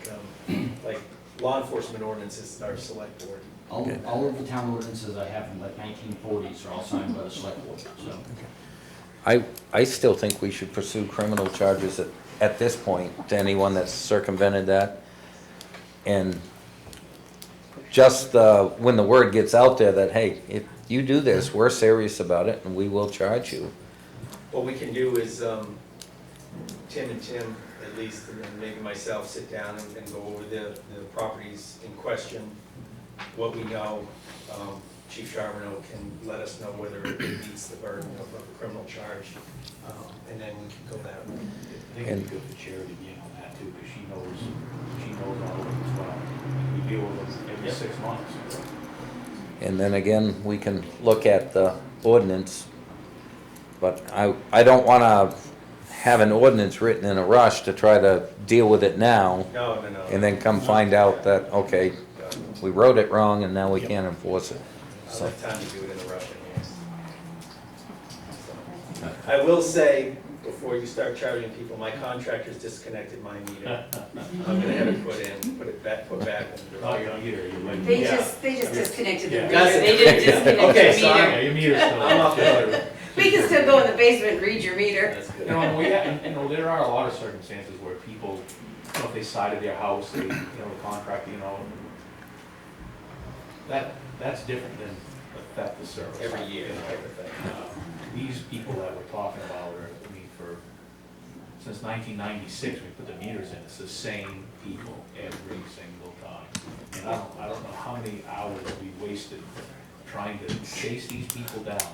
[SPEAKER 4] law enforcement ordinances are select board.
[SPEAKER 9] All of the town ordinances I have from like 1940s are all signed by the select board, so.
[SPEAKER 2] I still think we should pursue criminal charges at this point to anyone that's circumvented that. And just when the word gets out there that, hey, if you do this, we're serious about it and we will charge you.
[SPEAKER 4] What we can do is, Tim at least, and then maybe myself, sit down and go over the properties in question, what we know. Chief Charbonneau can let us know whether it meets the burden of a criminal charge, and then we can go that route.
[SPEAKER 5] I think it'd be good for Charity being on that too, because she knows all of them as well. And we deal with them every 6 months.
[SPEAKER 2] And then again, we can look at the ordinance, but I don't wanna have an ordinance written in a rush to try to deal with it now,
[SPEAKER 4] No.
[SPEAKER 2] and then come find out that, okay, we wrote it wrong and now we can't enforce it.
[SPEAKER 4] I'll have time to do it in a rush anyways. I will say, before you start charging people, my contractor's disconnected my meter. I'm gonna have it put back.
[SPEAKER 5] Oh, your meter, you might.
[SPEAKER 11] They just disconnected the
[SPEAKER 5] Yeah.
[SPEAKER 11] meter,
[SPEAKER 4] That's it.
[SPEAKER 11] they didn't disconnect the
[SPEAKER 4] Okay,
[SPEAKER 11] meter.
[SPEAKER 4] sorry.
[SPEAKER 5] Yeah, your meter's still.
[SPEAKER 4] I'm off the hook.
[SPEAKER 11] We can still go in the basement and read your meter.
[SPEAKER 4] That's good.
[SPEAKER 5] And we have, there are a lot of circumstances where people, if they sided their house, the contractor, that's different than a theft of service.
[SPEAKER 4] Every year, type of thing.
[SPEAKER 5] These people that we're talking about are, since 1996, we put the meters in, it's the same people every single time. And I don't know how many hours we wasted trying to chase these people down.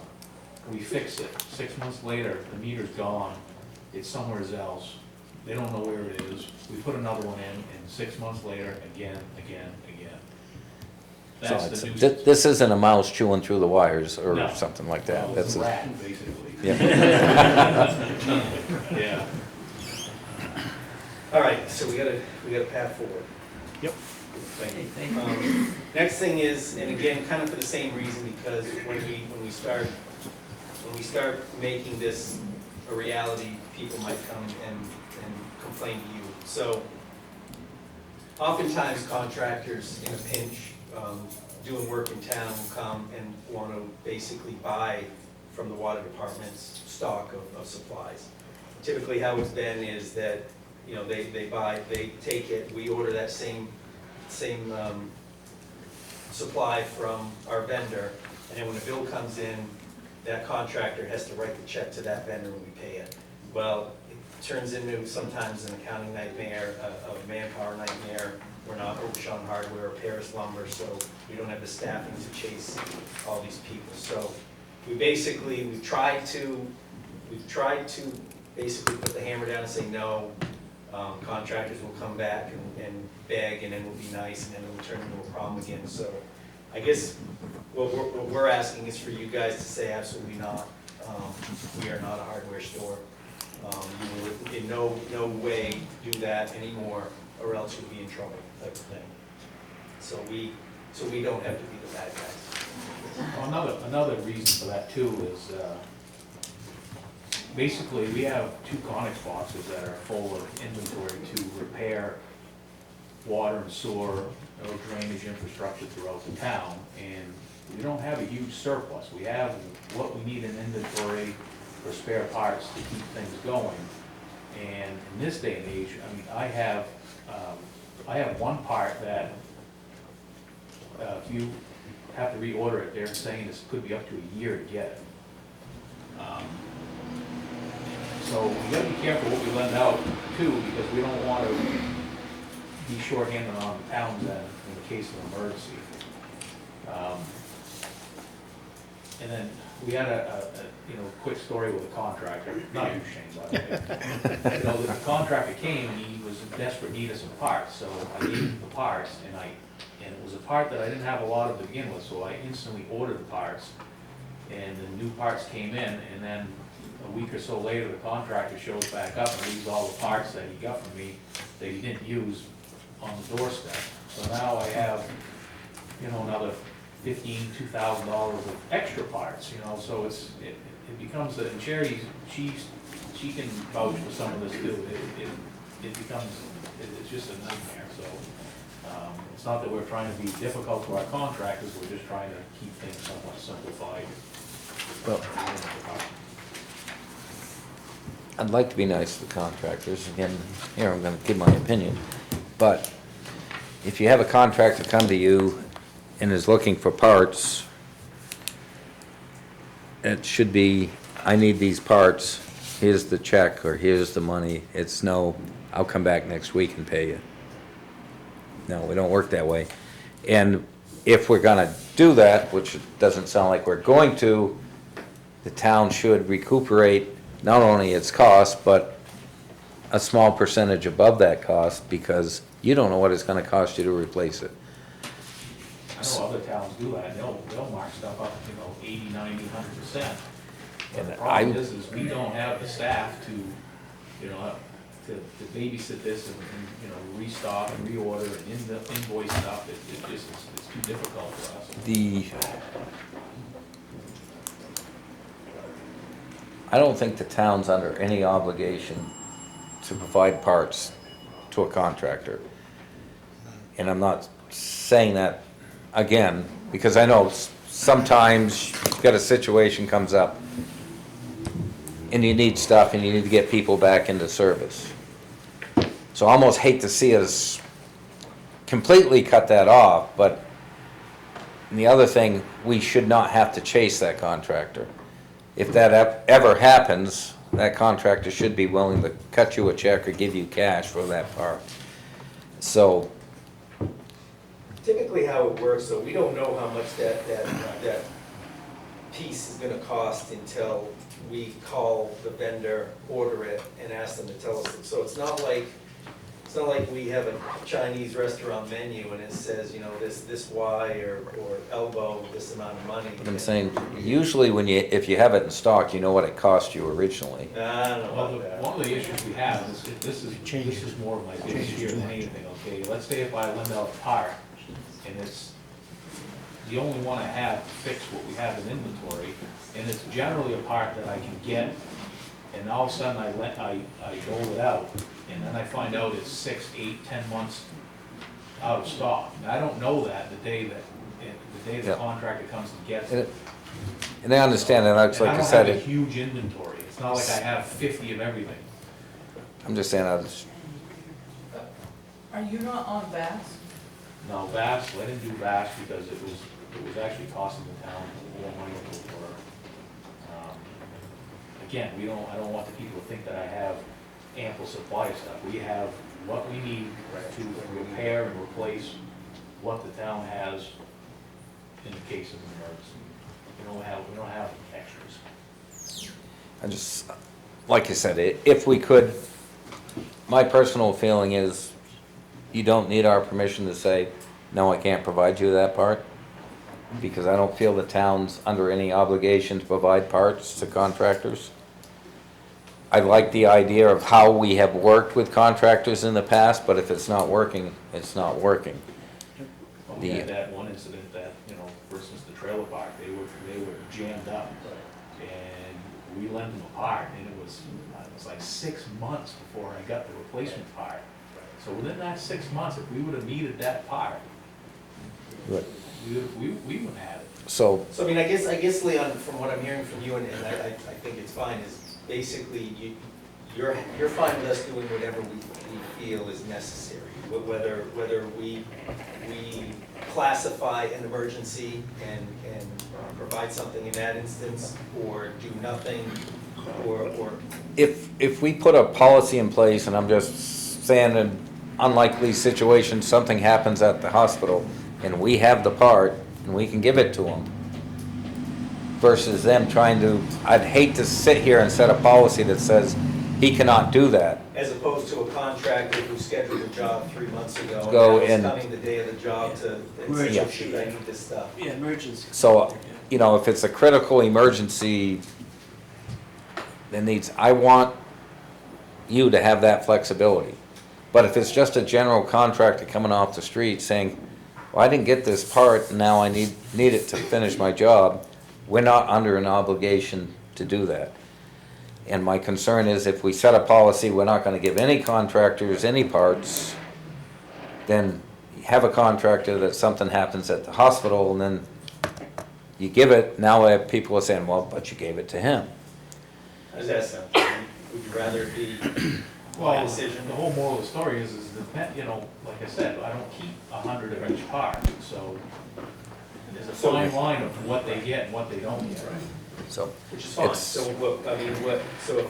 [SPEAKER 5] We fix it, 6 months later, the meter's gone, it's somewhere else, they don't know where it is, we put another one in, and 6 months later, again.
[SPEAKER 2] So
[SPEAKER 5] That's
[SPEAKER 2] it's,
[SPEAKER 5] the nuisance.
[SPEAKER 2] this isn't a mouse chewing through the wires or
[SPEAKER 5] No.
[SPEAKER 2] something like that.
[SPEAKER 5] Well,
[SPEAKER 2] That's
[SPEAKER 5] it's a
[SPEAKER 2] a-
[SPEAKER 5] rat, basically.
[SPEAKER 2] Yeah.
[SPEAKER 5] Yeah.
[SPEAKER 4] All right, so we got a path forward.
[SPEAKER 1] Yep.
[SPEAKER 4] Thank you. Next thing is, and again, kind of for the same reason, because when we start making this a reality, people might come and complain to you. So oftentimes contractors in a pinch, doing work in town, will come and want to basically buy from the water department's stock of supplies. Typically how it's been is that, they take it, we order that same supply from our vendor, and then when the bill comes in, that contractor has to write the check to that vendor when we pay it. well, it turns into sometimes an accounting nightmare, a manpower nightmare. We're not Ocean Hardware or Paris Lumber, so we don't have the staffing to chase all these people. So we've tried to basically put the hammer down and say no. Contractors will come back and beg, and then we'll be nice, and then it'll turn into a problem again. So I guess what we're asking is for you guys to say absolutely not. We are not a hardware store. You will in no way do that anymore, or else you'll be in trouble, type of thing. So we don't have to be the bad guys.
[SPEAKER 5] Well, another reason for that too is, basically, we have 2 Conex boxes that are full of inventory to repair water and sewer or drainage infrastructure throughout the town, and we don't have a huge surplus. We have what we need in inventory for spare parts to keep things going. And in this day and age, I mean, I have one part that, if you have to reorder it, they're saying this could be up to a year to get it. So we gotta be careful what we lend out too, because we don't want to be shorthanded on the town's end in the case of an emergency. And then we had a quick story with a contractor, not you, Shane, by the way. The contractor came, and he was in desperate need of some parts, so I gave him the parts, and it was a part that I didn't have a lot of to begin with, so I instantly ordered the parts, and the new parts came in, and then a week or so later, the contractor shows back up and leaves all the parts that he got from me that he didn't use on the doorstep. So now I have, another $2,000 of extra parts, so it becomes, and Sherry, she can vouch for some of this too. It becomes, it's just a nightmare, so. It's not that we're trying to be difficult to our contractors, we're just trying to keep things somewhat simplified.
[SPEAKER 2] Well, I'd like to be nice to the contractors, and here I'm gonna give my opinion, but if you have a contractor come to you and is looking for parts, it should be, I need these parts, here's the check, or here's the money. It's no, I'll come back next week and pay you. No, we don't work that way. And if we're gonna do that, which it doesn't sound like we're going to, the town should recuperate not only its cost, but a small percentage above that cost, because you don't know what it's gonna cost you to replace it.
[SPEAKER 5] I know other towns do that, they'll mark stuff up, 80, 90, 100%. But the problem is we don't have the staff to babysit this and restock and reorder and invoice stuff. It's too difficult for us.
[SPEAKER 2] I don't think the town's under any obligation to provide parts to a contractor. And I'm not saying that, again, because I know sometimes you've got a situation comes up and you need stuff and you need to get people back into service. So I almost hate to see us completely cut that off, but the other thing, we should not have to chase that contractor. If that ever happens, that contractor should be willing to cut you a check or give you cash for that part. So
[SPEAKER 4] Typically how it works, so we don't know how much that piece is gonna cost until we call the vendor, order it, and ask them to tell us. So it's not like we have a Chinese restaurant menu and it says, this Y or elbow, this amount of money.
[SPEAKER 2] I'm saying, usually if you have it in stock, you know what it cost you originally.
[SPEAKER 4] I don't know
[SPEAKER 5] Well,
[SPEAKER 4] about that.
[SPEAKER 5] one of the issues we have is, this is more of my biggest fear than anything, okay? Let's say if I lend out a part, and it's the only one I have to fix what we have in inventory, and it's generally a part that I can get, and all of a sudden I roll it out, and then I find out it's 6, 8, 10 months out of stock. And I don't know that the day the contractor comes and gets it.
[SPEAKER 2] And I understand that, like I said,
[SPEAKER 5] I don't have a huge inventory. It's not like I have 50 of everything.
[SPEAKER 2] I'm just saying,
[SPEAKER 6] Are you not on VAS?
[SPEAKER 5] No, VAS, I didn't do VAS because it was actually costing the town more money for, again, I don't want the people to think that I have ample supply of stuff. We have what we need to repair and replace what the town has in the case of an emergency. We don't have extras.
[SPEAKER 2] I just, like you said, if we could, my personal feeling is you don't need our permission to say, no, I can't provide you that part, because I don't feel the town's under any obligation to provide parts to contractors. I like the idea of how we have worked with contractors in the past, but if it's not working, it's not working.
[SPEAKER 5] Well, we had that one incident that, for instance, the trailer park, they were jammed up, and we lent them a part, and it was like 6 months before I got the replacement part. So within that 6 months, if we would have needed that part,
[SPEAKER 2] Right.
[SPEAKER 5] we wouldn't have had it.
[SPEAKER 2] So,
[SPEAKER 4] So I mean, I guess, Leon, from what I'm hearing from you, and I think it's fine, is basically you're fine with us doing whatever we feel is necessary. Whether we classify an emergency and provide something in that instance, or do nothing, or
[SPEAKER 2] if we put a policy in place, and I'm just saying an unlikely situation, something happens at the hospital, and we have the part, and we can give it to them, versus them trying to, I'd hate to sit here and set a policy that says he cannot do that.
[SPEAKER 4] as opposed to a contractor who scheduled a job 3 months ago, and
[SPEAKER 2] Go
[SPEAKER 4] now it's
[SPEAKER 2] in.
[SPEAKER 4] coming the day of the job to, and say,
[SPEAKER 1] Yeah.
[SPEAKER 4] oh, shoot, I need this stuff.
[SPEAKER 1] Yeah, emergency.
[SPEAKER 2] So, if it's a critical emergency, I want you to have that flexibility. But if it's just a general contractor coming off the street saying, well, I didn't get this part, and now I need it to finish my job, we're not under an obligation to do that. And my concern is if we set a policy, we're not gonna give any contractors any parts, then you have a contractor that something happens at the hospital, and then you give it, now people are saying, well, but you gave it to him.
[SPEAKER 4] How does that sound? Would you rather it be my
[SPEAKER 5] Well,
[SPEAKER 4] decision?
[SPEAKER 5] the whole moral of the story is like I said, I don't keep 100 of each part, so there's a fine line of what they get and what they don't get.
[SPEAKER 2] So,
[SPEAKER 4] Which is fine,
[SPEAKER 2] it's-
[SPEAKER 4] so so if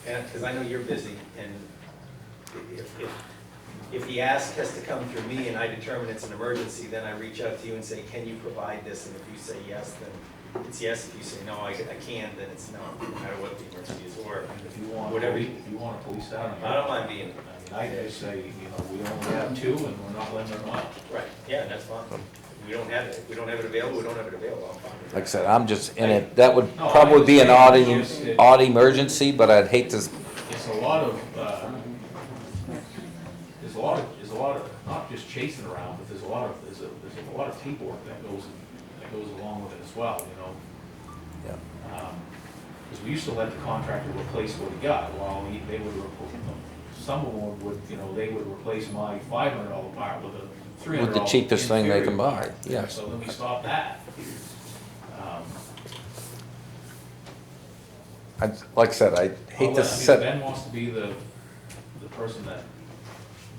[SPEAKER 4] because I know you're busy, and if the ask has to come through me and I determine it's an emergency, then I reach out to you and say, can you provide this? And if you say yes, then it's yes. If you say no, I can't, then it's no, no matter what the emergency is, or
[SPEAKER 5] And if you want,
[SPEAKER 4] whatever.
[SPEAKER 5] if you want to police that,
[SPEAKER 4] I don't mind being,
[SPEAKER 5] I just say, we only have 2 and we're not letting them out.
[SPEAKER 4] right, yeah, that's fine. We don't have it, if we don't have it available, we don't have it available, I'm fine with that.
[SPEAKER 2] like I said, I'm just in it, that would
[SPEAKER 5] No, I
[SPEAKER 2] probably be an
[SPEAKER 5] understand.
[SPEAKER 2] odd emergency, but I'd hate to,
[SPEAKER 5] It's a lot of, there's a lot of, not just chasing around, but there's a lot of paperwork that goes along with it as well,
[SPEAKER 2] yeah.
[SPEAKER 5] Because we used to let the contractor replace what he got, while they would, some of them would, they would replace my $500 part with a $300.
[SPEAKER 2] With the cheapest thing they can
[SPEAKER 5] inferior
[SPEAKER 2] buy,
[SPEAKER 5] part.
[SPEAKER 2] yes.
[SPEAKER 5] So then we stopped that.
[SPEAKER 2] Like I said, I hate to
[SPEAKER 5] If
[SPEAKER 2] set,
[SPEAKER 5] Ben wants to be the person that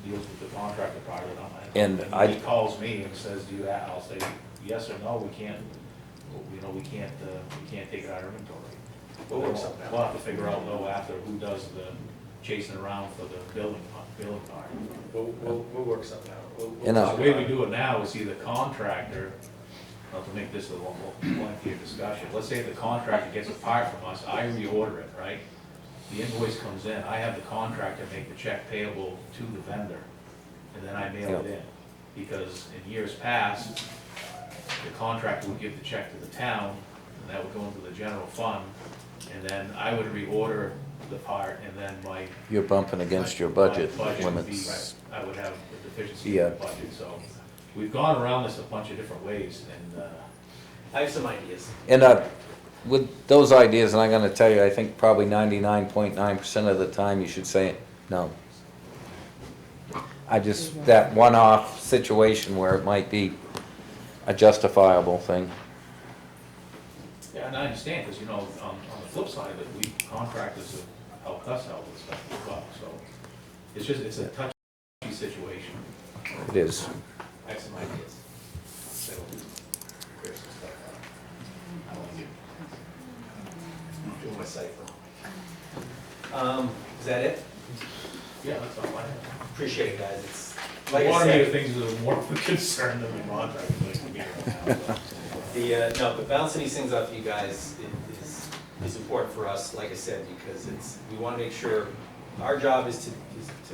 [SPEAKER 5] deals with the contractor part of it,
[SPEAKER 2] And
[SPEAKER 5] and he calls me and says, I'll say, yes or no, we can't take it out of inventory.
[SPEAKER 4] We'll work something out.
[SPEAKER 5] We'll have to figure out though after who does the chasing around for the billing part.
[SPEAKER 4] We'll work something out. We'll
[SPEAKER 2] And,
[SPEAKER 5] The way we do it now is either contractor, not to make this a little lengthier discussion, let's say the contractor gets a part from us, I reorder it, right? The invoice comes in, I have the contractor make the check payable to the vendor, and then I mail it in. Because in years past, the contractor would give the check to the town, and that would go into the general fund, and then I would reorder the part, and then
[SPEAKER 2] you're bumping against your budget
[SPEAKER 5] my budget would be-
[SPEAKER 2] limits.
[SPEAKER 5] I would have a deficiency
[SPEAKER 2] Yeah.
[SPEAKER 5] in the budget, so we've gone around this a bunch of different ways, and,
[SPEAKER 4] I have some ideas.
[SPEAKER 2] And with those ideas, and I'm gonna tell you, I think probably 99.9% of the time you should say no. That one-off situation where it might be a justifiable thing.
[SPEAKER 5] yeah, and I understand, because, on the flip side of it, contractors have helped us out with stuff as well, so it's a touchy situation.
[SPEAKER 2] It is.
[SPEAKER 4] I have some ideas. So,
[SPEAKER 5] Clear some stuff out. I don't think
[SPEAKER 4] cipher. Is that it?
[SPEAKER 5] Yeah, that's all I have.
[SPEAKER 4] Appreciate it, guys. It's,
[SPEAKER 5] The
[SPEAKER 4] like I
[SPEAKER 5] water
[SPEAKER 4] said,
[SPEAKER 5] meter things are more of a concern than the contract, like to me right now.
[SPEAKER 4] no, but bouncing these things off you guys is important for us, like I said, because we want to make sure, our job is to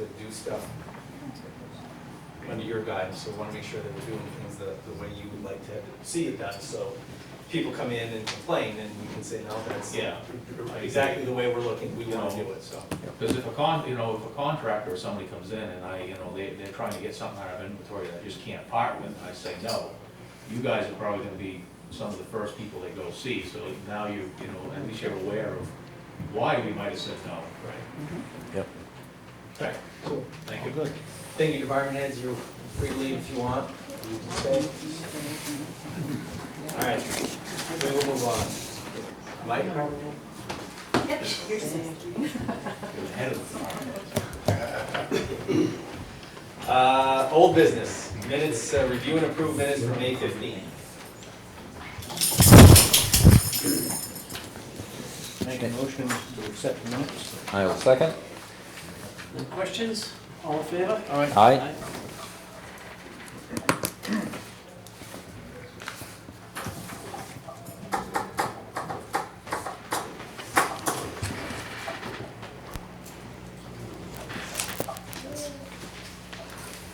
[SPEAKER 4] do stuff under your guidance, so we want to make sure that we're doing things the way you would like to see it done, so people come in and complain, and we can say, no, that's
[SPEAKER 5] Yeah.
[SPEAKER 4] exactly the way we're looking, we want to do it, so.
[SPEAKER 5] Because if a contractor or somebody comes in and they're trying to get something out of inventory that I just can't part with, I say, no, you guys are probably gonna be some of the first people they go see, so now at least you're aware of why we might have said no.
[SPEAKER 4] Right.
[SPEAKER 2] Yep.
[SPEAKER 4] Okay, cool.
[SPEAKER 5] Thank you.
[SPEAKER 1] Good.
[SPEAKER 4] Thank you, department heads, you're free to leave if you want. You can stay. All right, we will move on. Mike?
[SPEAKER 11] Yep, you're saying.
[SPEAKER 5] You're ahead of the time.
[SPEAKER 4] Old business, minutes, review and approve minutes for May 15th.
[SPEAKER 1] Make a motion to accept the minutes.
[SPEAKER 2] I will second.
[SPEAKER 1] Any questions? All in favor? All right.
[SPEAKER 2] Aye.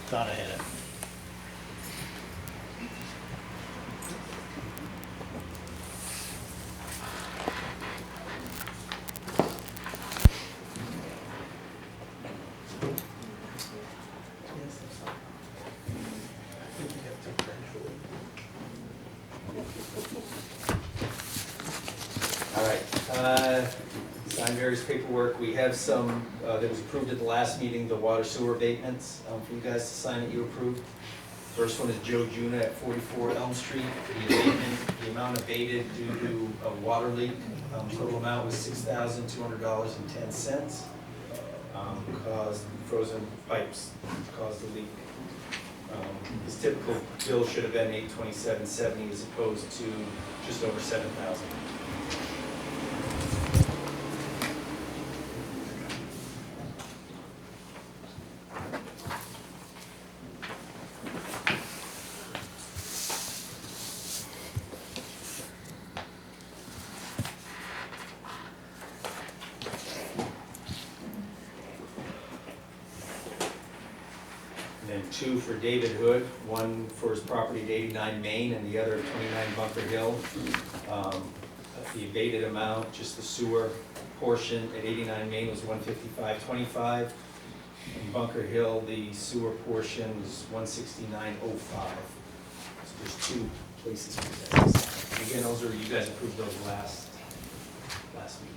[SPEAKER 1] Thought I had it.
[SPEAKER 4] All right, sign various paperwork. We have some, that was approved at the last meeting, the water sewer abatements, for you guys to sign that you approved. First one is Joe Juna at 44 Elm Street. The abatement, the amount abated due to a water leak, total amount was $6,200.10. Caused frozen pipes, caused the leak. His typical bill should have been $827.70 as opposed to just over $7,000. And then two for David Hood, one for his property at 89 Main and the other at 29 Bunker Hill. The abated amount, just the sewer portion at 89 Main was $155.25. In Bunker Hill, the sewer portion was $169.05. So there's two places for that. Again, those are, you guys approved those last meeting.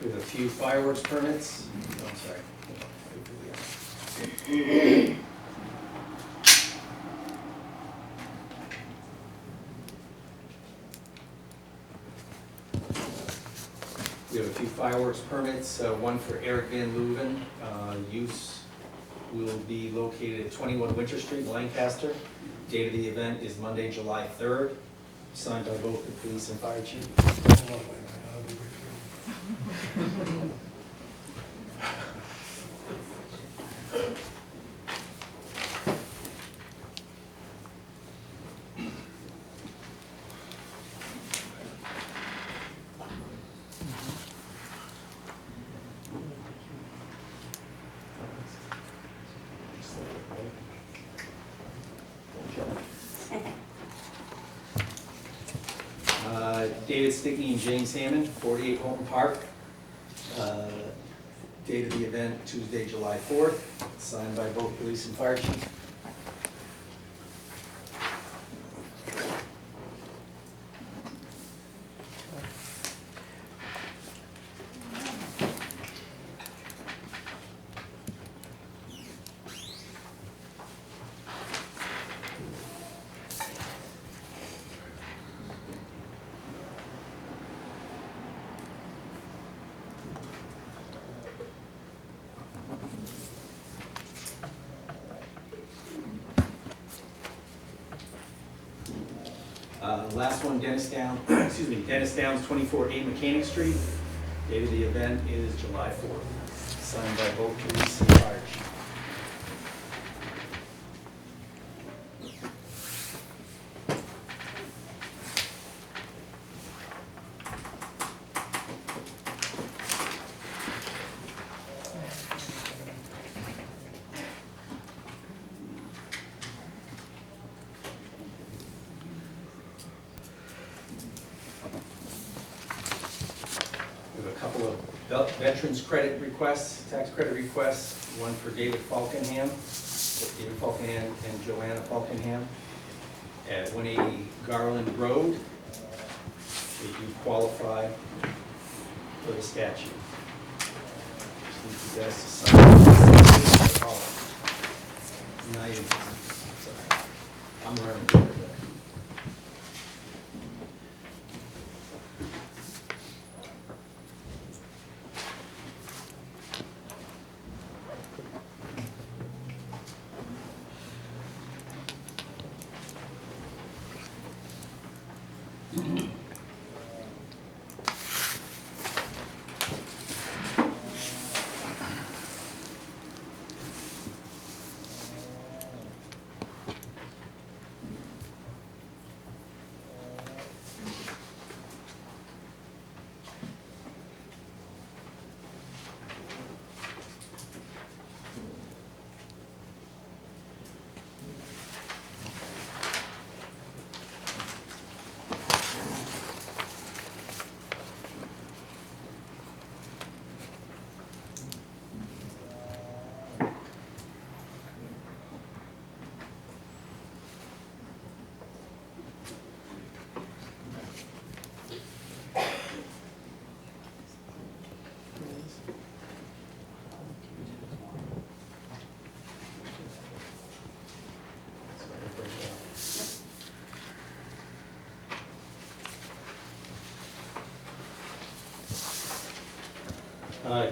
[SPEAKER 4] We have a few fireworks permits. Oh, I'm sorry. We have a few fireworks permits, one for Eric Van Leuven. Use will be located at 21 Winter Street, Lancaster. Date of the event is Monday, July 3rd. Signed by both the police and fire chief. David Stickney and James Hammond, 48 Holton Park. Date of the event, Tuesday, July 4th, signed by both police and fire chief. Last one, Dennis Down, excuse me, Dennis Downs, 24A Mechanic Street. Date of the event is July 4th. Signed by both police and fire chief. We have a couple of veterans credit requests, tax credit requests, one for David Falkenham and Joanna Falkenham at 180 Garland Road. They do qualify for the statute. Just need you guys to sign. Oh, now you, sorry, I'm learning a little bit.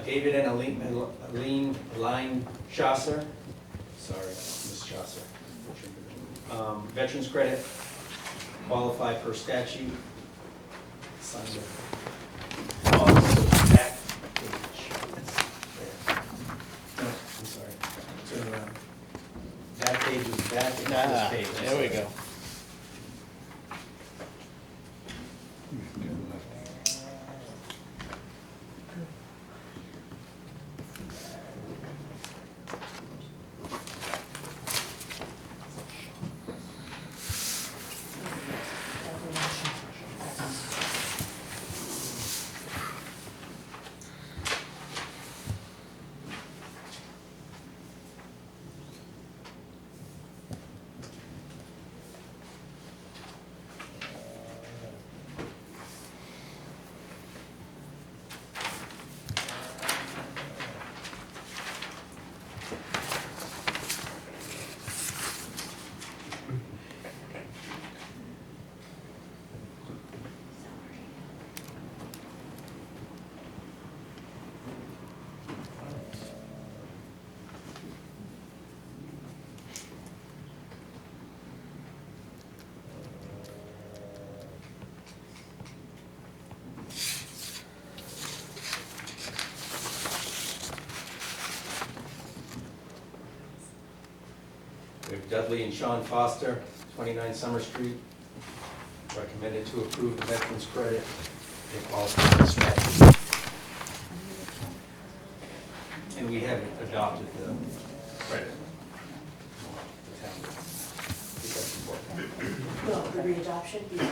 [SPEAKER 4] David and Aline Chaucer, sorry, Miss Chaucer. Veterans credit, qualify per statute. Signed it. Oh, so back page. There. No, I'm sorry. Turn around. That page was back into this page. I'm
[SPEAKER 1] There we
[SPEAKER 4] sorry.
[SPEAKER 1] go.
[SPEAKER 4] We have Dudley and Sean Foster, 29 Summer Street. Recommended to approve the veterans credit. They qualify for the statute. And we haven't adopted the credit. The town. I think that's important.
[SPEAKER 11] Well, the readoption, yeah.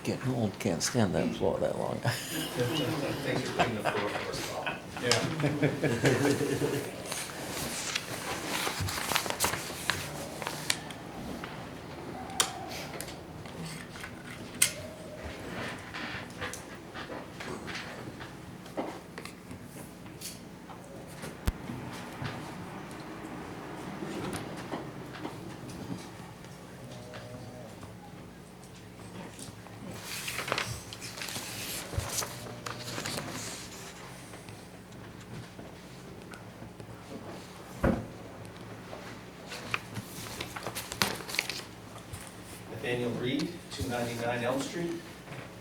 [SPEAKER 2] Getting old, can't stand that floor that long.
[SPEAKER 4] Thanks for bringing the floor for us all. Yeah. Daniel Reed, 299 Elm Street.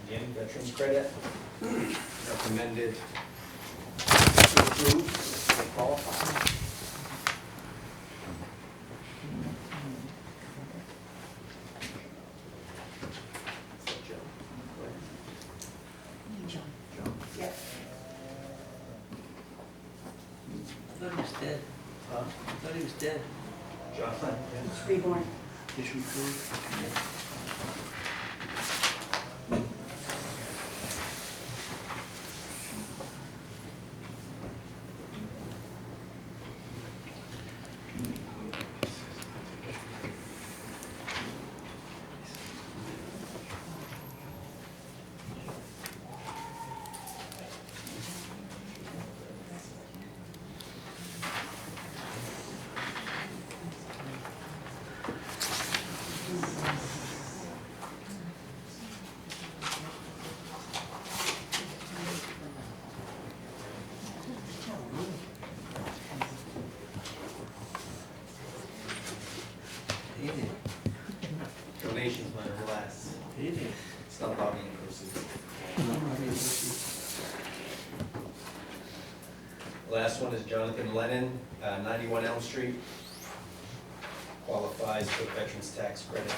[SPEAKER 4] Again, veterans credit. Recommended to approve, they qualify. So, Joe, go ahead. Joe?
[SPEAKER 11] Yep.
[SPEAKER 1] I thought he was dead.
[SPEAKER 4] Huh?
[SPEAKER 1] I thought he was dead.
[SPEAKER 4] John? Yeah.
[SPEAKER 11] It's reborn.
[SPEAKER 1] Did you prove? He did.
[SPEAKER 4] Donations, money, relax.
[SPEAKER 1] He did.
[SPEAKER 4] It's not lobbying proceeds. Last one is Jonathan Lennon, 91 Elm Street. Qualifies for veterans tax credit.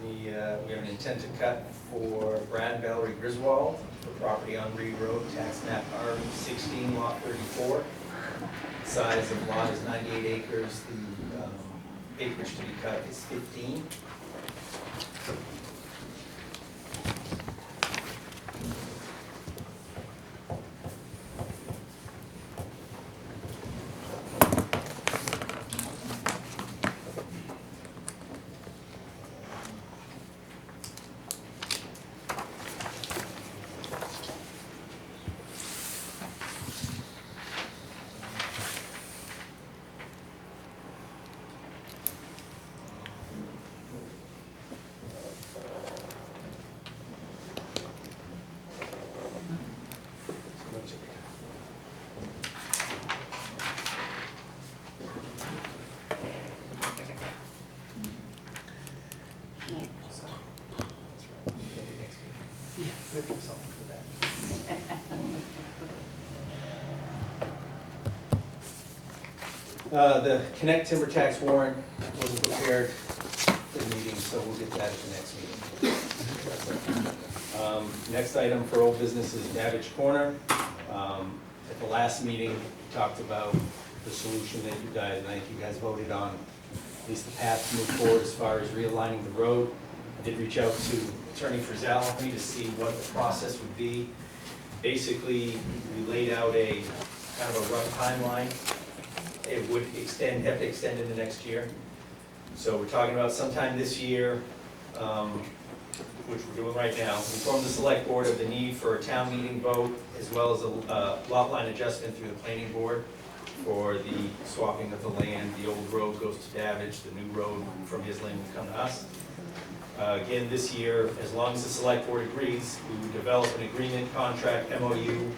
[SPEAKER 4] We have an intent to cut for Brad and Valerie Griswold for property on Reed Road, tax map R16, lot 34. Size of lot is 98 acres, the acreage to be cut is 15. The Connect Timber Tax warrant wasn't prepared for the meeting, so we'll get that at the next meeting. Next item for old business is Davidge Corner. At the last meeting, we talked about the solution that you guys, I think you guys voted on, at least the path to move forward as far as realigning the road. I did reach out to Attorney Frizell to see what the process would be. Basically, we laid out a kind of a rough timeline. It would extend, have to extend into next year. So we're talking about sometime this year, which we're doing right now. Inform the select board of the need for a town meeting vote, as well as a lot line adjustment through the planning board for the swapping of the land. The old road goes to Davidge, the new road from his land will come to us. Again, this year, as long as the select board agrees, we would develop an agreement, contract, MOU,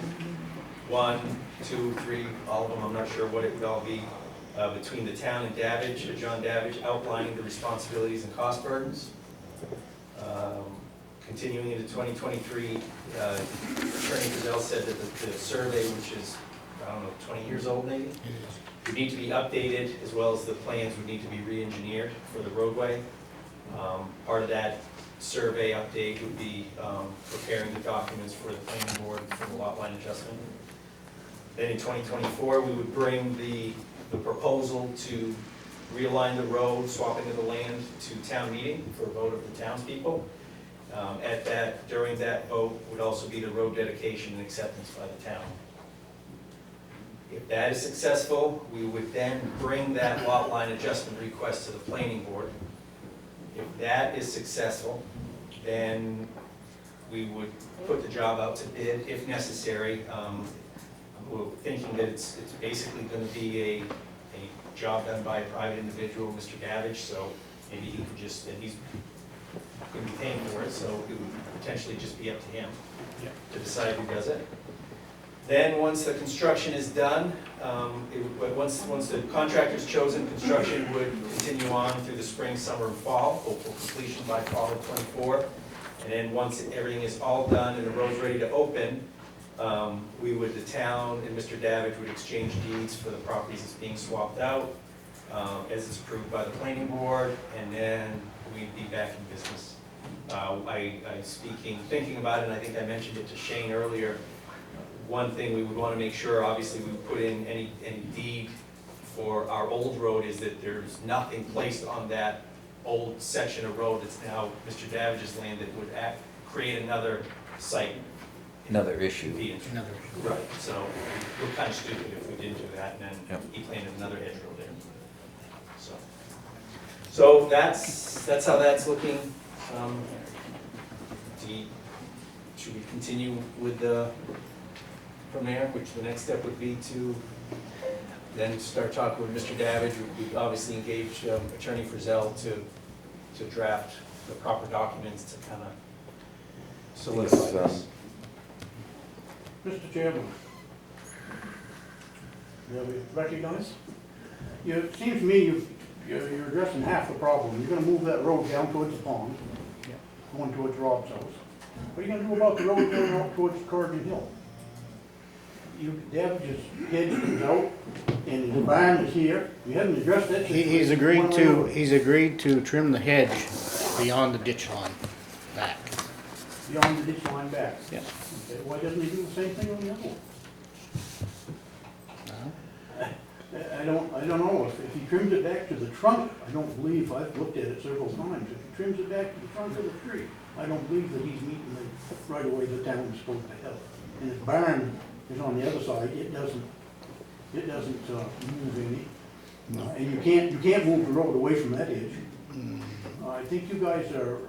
[SPEAKER 4] 1, 2, 3, all of them, I'm not sure what it would all be, between the town and Davidge, John Davidge, outlining the responsibilities and cost burdens. Continuing into 2023, Attorney Gazelle said that the survey, which is, I don't know, 20 years old maybe, would need to be updated, as well as the plans would need to be re-engineered for the roadway. Part of that survey update would be preparing the documents for the planning board for the lot line adjustment. Then in 2024, we would bring the proposal to realign the road, swapping of the land to town meeting for a vote of the townspeople. During that vote would also be the road dedication and acceptance by the town. If that is successful, we would then bring that lot line adjustment request to the planning board. If that is successful, then we would put the job out to bid if necessary. We're thinking that it's basically going to be a job done by a private individual, Mr. Davidge, so maybe he could just, and he's going to be paying for it, so it would potentially just be up to him to decide who does it. Then, once the construction is done, once the contractor's chosen, construction would continue on through the spring, summer, and fall, hopeful completion by fall of '24. And then once everything is all done and the road's ready to open, the town and Mr. Davidge would exchange deeds for the properties that's being swapped out, as it's approved by the planning board, and then we'd be back in business. Thinking about it, and I think I mentioned it to Shane earlier, one thing we would want to make sure, obviously, we would put in any deed for our old road is that there's nothing placed on that old section of road that's now Mr. Davidge's land that would create another site.
[SPEAKER 2] Another issue.
[SPEAKER 4] Right, so we're kind of stupid if we didn't do that, and then he planted another hedge road there. So that's how that's looking. Should we continue with from there, which the next step would be to then start talking with Mr. Davidge? We'd obviously engage Attorney Frizzell to draft the proper documents to kind of solidify this.
[SPEAKER 12] Mr. Chairman, will you recognize? It seems to me you're addressing half the problem. You're gonna move that road down towards the pond, going towards Rob's house. What are you gonna do about the road going up towards Corrigan Hill? Davidge's hedge is out, and his barn is here. You haven't addressed that.
[SPEAKER 13] He's agreed to trim the hedge beyond the ditch line back.
[SPEAKER 12] Beyond the ditch line back?
[SPEAKER 13] Yeah.
[SPEAKER 12] Okay, why doesn't he do the same thing on the other one? I don't know, if he trims it back to the trunk, I don't believe, I've looked at it several times, if he trims it back to the trunk of the tree, I don't believe that he's meeting the right away the town is supposed to have. And his barn is on the other side, it doesn't move any.
[SPEAKER 13] No.
[SPEAKER 12] And you can't move the road away from that edge. I think you guys are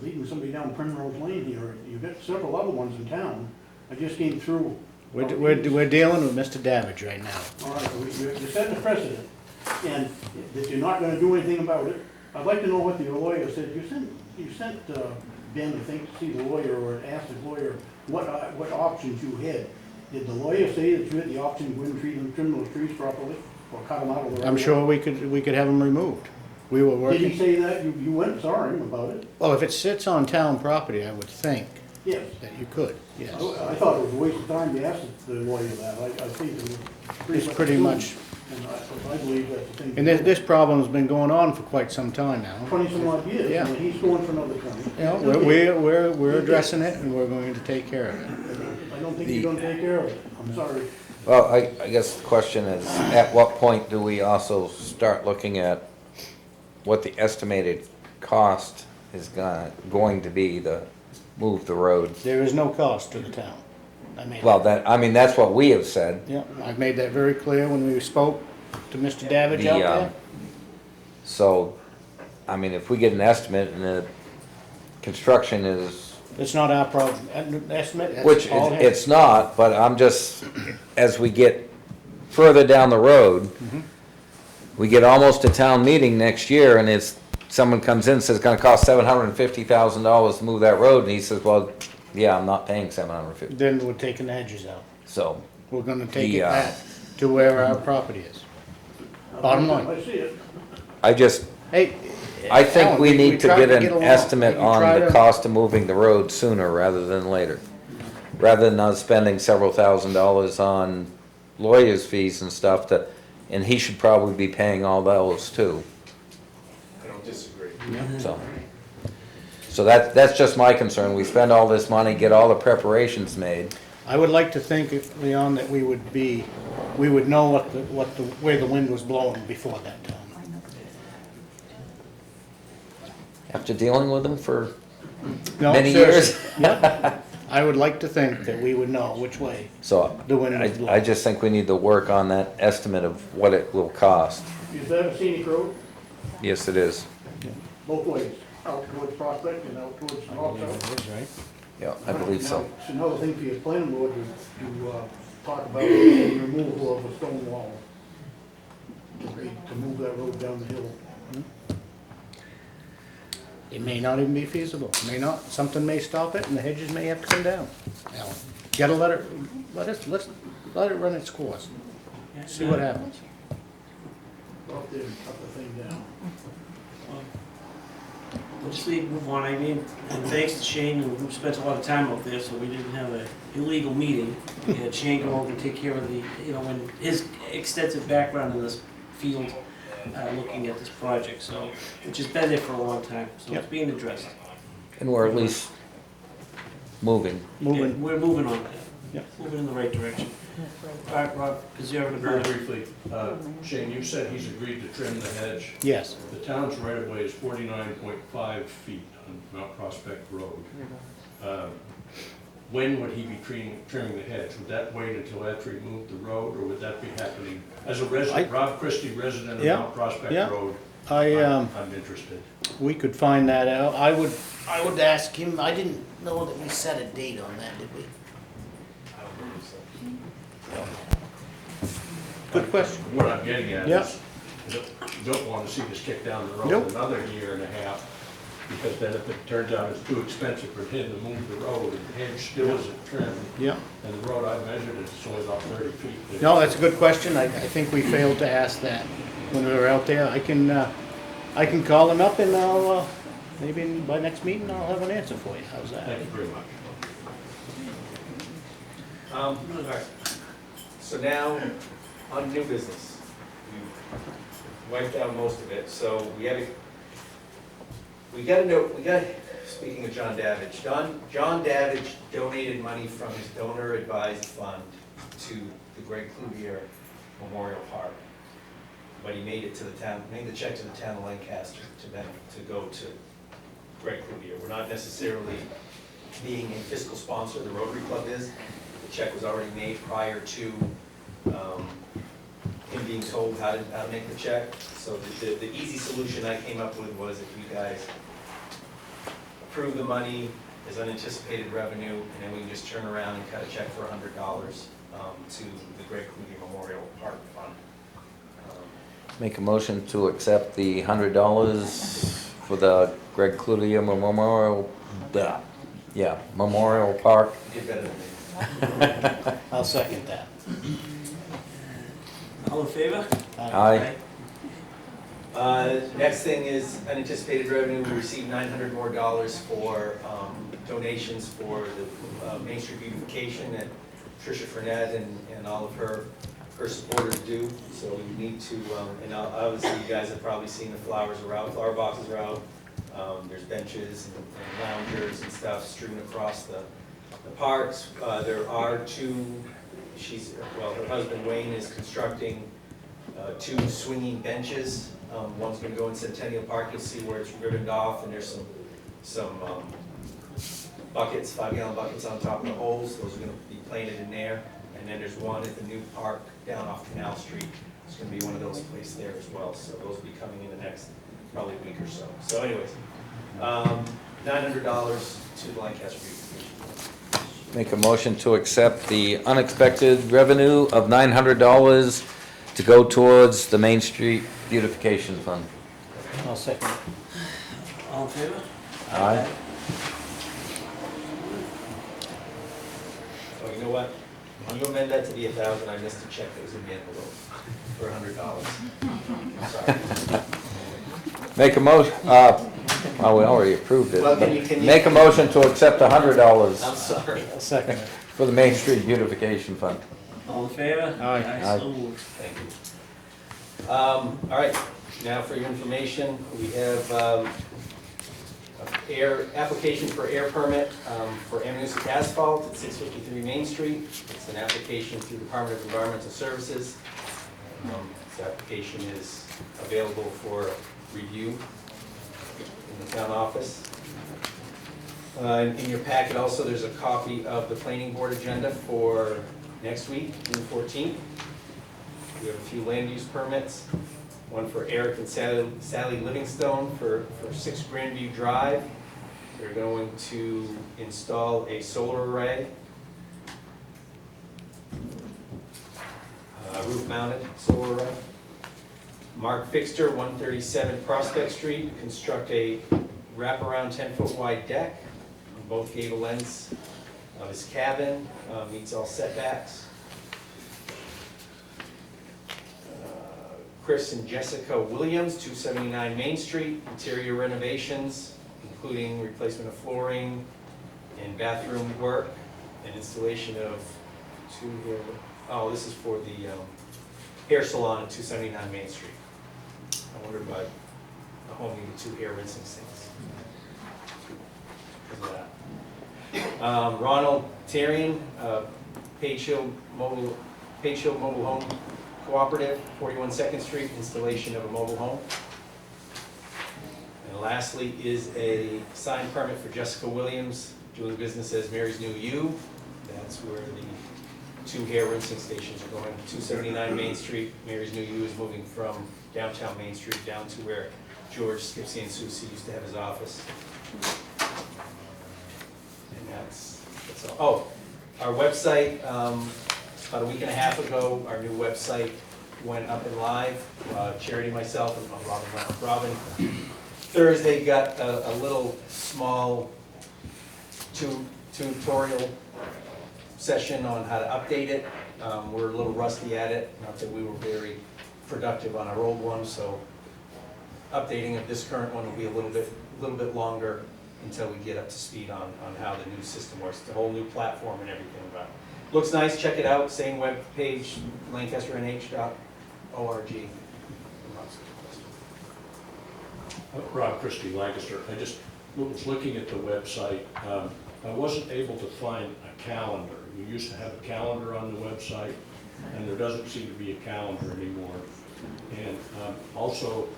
[SPEAKER 12] leading somebody down Primrose Lane here, you've got several other ones in town, I just came through.
[SPEAKER 13] We're dealing with Mr. Davidge right now.
[SPEAKER 12] All right, you're setting a precedent, and that you're not gonna do anything about it. I'd like to know what the lawyer said. You sent Ben, I think, to see the lawyer, or asked the lawyer what options you had. Did the lawyer say that you had the option to go and trim those trees properly, or cut them out of the right?
[SPEAKER 13] I'm sure we could have them removed. We were working.
[SPEAKER 12] Did he say that? You went and saw him about it?
[SPEAKER 13] Well, if it sits on town property, I would think
[SPEAKER 12] Yes.
[SPEAKER 13] that you could, yes.
[SPEAKER 12] I thought it was a waste of time to ask the lawyer that. I think it was
[SPEAKER 13] It's pretty much,
[SPEAKER 12] and I believe that's the thing.
[SPEAKER 13] and this problem's been going on for quite some time now.
[SPEAKER 12] 20-some odd years,
[SPEAKER 13] Yeah.
[SPEAKER 12] and he's going for another 20.
[SPEAKER 13] You know, we're addressing it, and we're going to take care of it.
[SPEAKER 12] I don't think you're gonna take care of it. I'm sorry.
[SPEAKER 2] Well, I guess the question is, at what point do we also start looking at what the estimated cost is going to be to move the road?
[SPEAKER 13] There is no cost to the town.
[SPEAKER 2] Well, that's what we have said.
[SPEAKER 13] Yeah, I've made that very clear when we spoke to Mr. Davidge out there.
[SPEAKER 2] So, if we get an estimate and the construction is,
[SPEAKER 13] It's not our problem, estimate, that's
[SPEAKER 2] which
[SPEAKER 13] all his.
[SPEAKER 2] it's not, but I'm just, as we get further down the road, we get almost to town meeting next year and it's someone comes in and says it's gonna cost $750,000 to move that road, and he says, well, yeah, I'm not paying $750,000.
[SPEAKER 13] Then we're taking the hedges out.
[SPEAKER 2] So,
[SPEAKER 13] We're gonna take it
[SPEAKER 2] Yeah.
[SPEAKER 13] back to where our property is. Bottom line.
[SPEAKER 12] I see it.
[SPEAKER 2] I just,
[SPEAKER 13] Hey.
[SPEAKER 2] I think
[SPEAKER 13] Alan,
[SPEAKER 2] we need to
[SPEAKER 13] tried
[SPEAKER 2] get
[SPEAKER 13] get
[SPEAKER 2] an
[SPEAKER 13] along.
[SPEAKER 2] estimate
[SPEAKER 13] We
[SPEAKER 2] on
[SPEAKER 13] tried
[SPEAKER 2] the
[SPEAKER 13] to-
[SPEAKER 2] cost of moving the road sooner rather than later. Rather than us spending several $1,000s on lawyers' fees and stuff that, and he should probably be paying all those too,
[SPEAKER 4] I don't disagree.
[SPEAKER 2] so. So that's just my concern. We spend all this money, get all the preparations made.
[SPEAKER 13] I would like to think, Leon, that we would know where the wind was blowing before that time.
[SPEAKER 2] After dealing with them for
[SPEAKER 13] No,
[SPEAKER 2] many
[SPEAKER 13] seriously.
[SPEAKER 2] years.
[SPEAKER 13] Yeah. I would like to think that we would know which way
[SPEAKER 2] So
[SPEAKER 13] the wind was blowing.
[SPEAKER 2] I just think we need to work on that estimate of what it will cost.
[SPEAKER 12] Is that a scenic road?
[SPEAKER 2] Yes, it is.
[SPEAKER 12] Both ways, out towards Prospect and out towards Hawks.
[SPEAKER 13] Right?
[SPEAKER 2] Yeah, I believe so.
[SPEAKER 12] Now, it's another thing for your planning board to talk about the removal of a stone wall. To move that road down the hill.
[SPEAKER 13] It may not even be feasible, may not, something may stop it and the hedges may have to come down. Alan, gotta let it run its course, see what happens.
[SPEAKER 12] Go up there and cut the thing down.
[SPEAKER 1] We'll just move on, I mean, and thanks to Shane, who spent a lot of time up there, so we didn't have an illegal meeting. We had Shane go over and take care of the, and his extensive background in this field, looking at this project, so, which has been there for a long time, so it's being addressed.
[SPEAKER 2] And we're at least moving.
[SPEAKER 1] Yeah,
[SPEAKER 13] Moving,
[SPEAKER 1] we're moving on,
[SPEAKER 13] Yeah.
[SPEAKER 1] moving in the right direction. All right, Rob, because you're having a
[SPEAKER 10] Very
[SPEAKER 1] better.
[SPEAKER 10] briefly, Shane, you said he's agreed to trim the hedge.
[SPEAKER 13] yes,
[SPEAKER 10] The town's right of way is 49.5 feet on Mount Prospect Road. When would he be trimming the hedge? Would that wait until after he moved the road, or would that be happening? As a resident, Rob Christie, resident of
[SPEAKER 13] Yeah,
[SPEAKER 10] Mount Prospect
[SPEAKER 13] yeah.
[SPEAKER 10] Road,
[SPEAKER 13] I'm
[SPEAKER 10] interested.
[SPEAKER 13] we could find that out, I would ask him, I didn't know that we set a date on that, did we?
[SPEAKER 4] I don't believe so.
[SPEAKER 13] Good question.
[SPEAKER 10] What I'm getting at
[SPEAKER 13] Yeah.
[SPEAKER 10] is, you don't want to see this kick down the road
[SPEAKER 13] Nope.
[SPEAKER 10] another year and a half, because then if it turns out it's too expensive for him to move the road, and the hedge still isn't trimmed,
[SPEAKER 13] Yeah,
[SPEAKER 10] and the road I measured, it's only about 30 feet.
[SPEAKER 13] no, that's a good question, I think we failed to ask that when we were out there, I can call him up and I'll, maybe by next meeting I'll have an answer for you, how's that?
[SPEAKER 10] Thank you very much.
[SPEAKER 4] All right. So now, on new business. We wiped out most of it, so we got to know, speaking of John Davidge, John Davidge donated money from his donor advised fund to the Greg Cloutier Memorial Park. But he made it to the town, made the check to the town of Lancaster to go to Greg Cloutier. We're not necessarily being a fiscal sponsor, the Rotary Club is. The check was already made prior to him being told how to make the check. So the easy solution I came up with was if you guys approve the money as unanticipated revenue, and then we can just turn around and cut a check for $100 to the Greg Cloutier Memorial Park Fund.
[SPEAKER 2] Make a motion to accept the $100 for the Greg Cloutier Memorial, Memorial Park.
[SPEAKER 4] Get better than me.
[SPEAKER 13] I'll second that.
[SPEAKER 1] All in favor?
[SPEAKER 2] Aye.
[SPEAKER 4] Next thing is unanticipated revenue. We received $900 more for donations for the Main Street beautification that Tricia Frenette and all of her supporters do. So we need to, and obviously you guys have probably seen the flowers are out, flower boxes are out. There's benches and loungers and stuff strewn across the parks. There are two, her husband Wayne is constructing two swinging benches. One's gonna go in Centennial Park, you'll see where it's ribboned off, and there's some buckets, 5-gallon buckets on top of the holes. Those are gonna be planted in there. And then there's one at the new park down off Canal Street. There's gonna be one of those placed there as well. So those will be coming in the next probably week or so. So anyways, $900 to the Lancaster beautification.
[SPEAKER 2] Make a motion to accept the unexpected revenue of $900 to go towards the Main Street Beautification Fund.
[SPEAKER 13] I'll second it.
[SPEAKER 1] All in favor?
[SPEAKER 2] Aye.
[SPEAKER 4] Oh, you know what? When you amend that to be 1,000, I missed a check that was in the envelope for $100. Sorry.
[SPEAKER 2] Make a motion, well, we already approved it.
[SPEAKER 4] Well, can you-
[SPEAKER 2] Make a motion to accept $100
[SPEAKER 4] I'm sorry.
[SPEAKER 13] I'll second it.
[SPEAKER 2] for the Main Street Beautification Fund.
[SPEAKER 1] All in favor?
[SPEAKER 13] Aye.
[SPEAKER 2] Aye.
[SPEAKER 1] So moved.
[SPEAKER 4] Thank you. All right, now for your information, we have application for air permit for Amanuset Asphalt at 653 Main Street. It's an application through the Department of Environmental Services. This application is available for review in the town office. In your packet also, there's a copy of the planning board agenda for next week, June 14th. We have a few land use permits, one for Eric and Sally Livingstone for 6 Grandview Drive. They're going to install a solar array, roof-mounted solar array. Mark Fixter, 137 Prospect Street, construct a wraparound 10-foot wide deck on both gable ends of his cabin, meets all setbacks. Chris and Jessica Williams, 279 Main Street, interior renovations, including replacement of flooring and bathroom work and installation of this is for the hair salon at 279 Main Street. I wonder about a home needed 2 hair rinsing sinks. Because of that. Ronald Terrian, Page Hill Mobile Home Cooperative, 41 Second Street, installation of a mobile home. And lastly is a sign permit for Jessica Williams, doing business as Mary's New You. That's where the 2 hair rinsing stations are going. 279 Main Street, Mary's New You is moving from downtown Main Street down to where George Skipsy and Susie used to have his office. And that's all. Oh, our website, about a week and a half ago, our new website went up and live. Charity, myself, and Robin Thursday got a little small tutorial session on how to update it. We're a little rusty at it, not that we were very productive on our old one, so updating of this current one will be a little bit longer until we get up to speed on how the new system works. It's a whole new platform and everything, but looks nice. Check it out. Same web page, lancasternh.org.
[SPEAKER 10] Rob Christie, Lancaster. I just was looking at the website. I wasn't able to find a calendar. You used to have a calendar on the website, and there doesn't seem to be a calendar anymore. And also,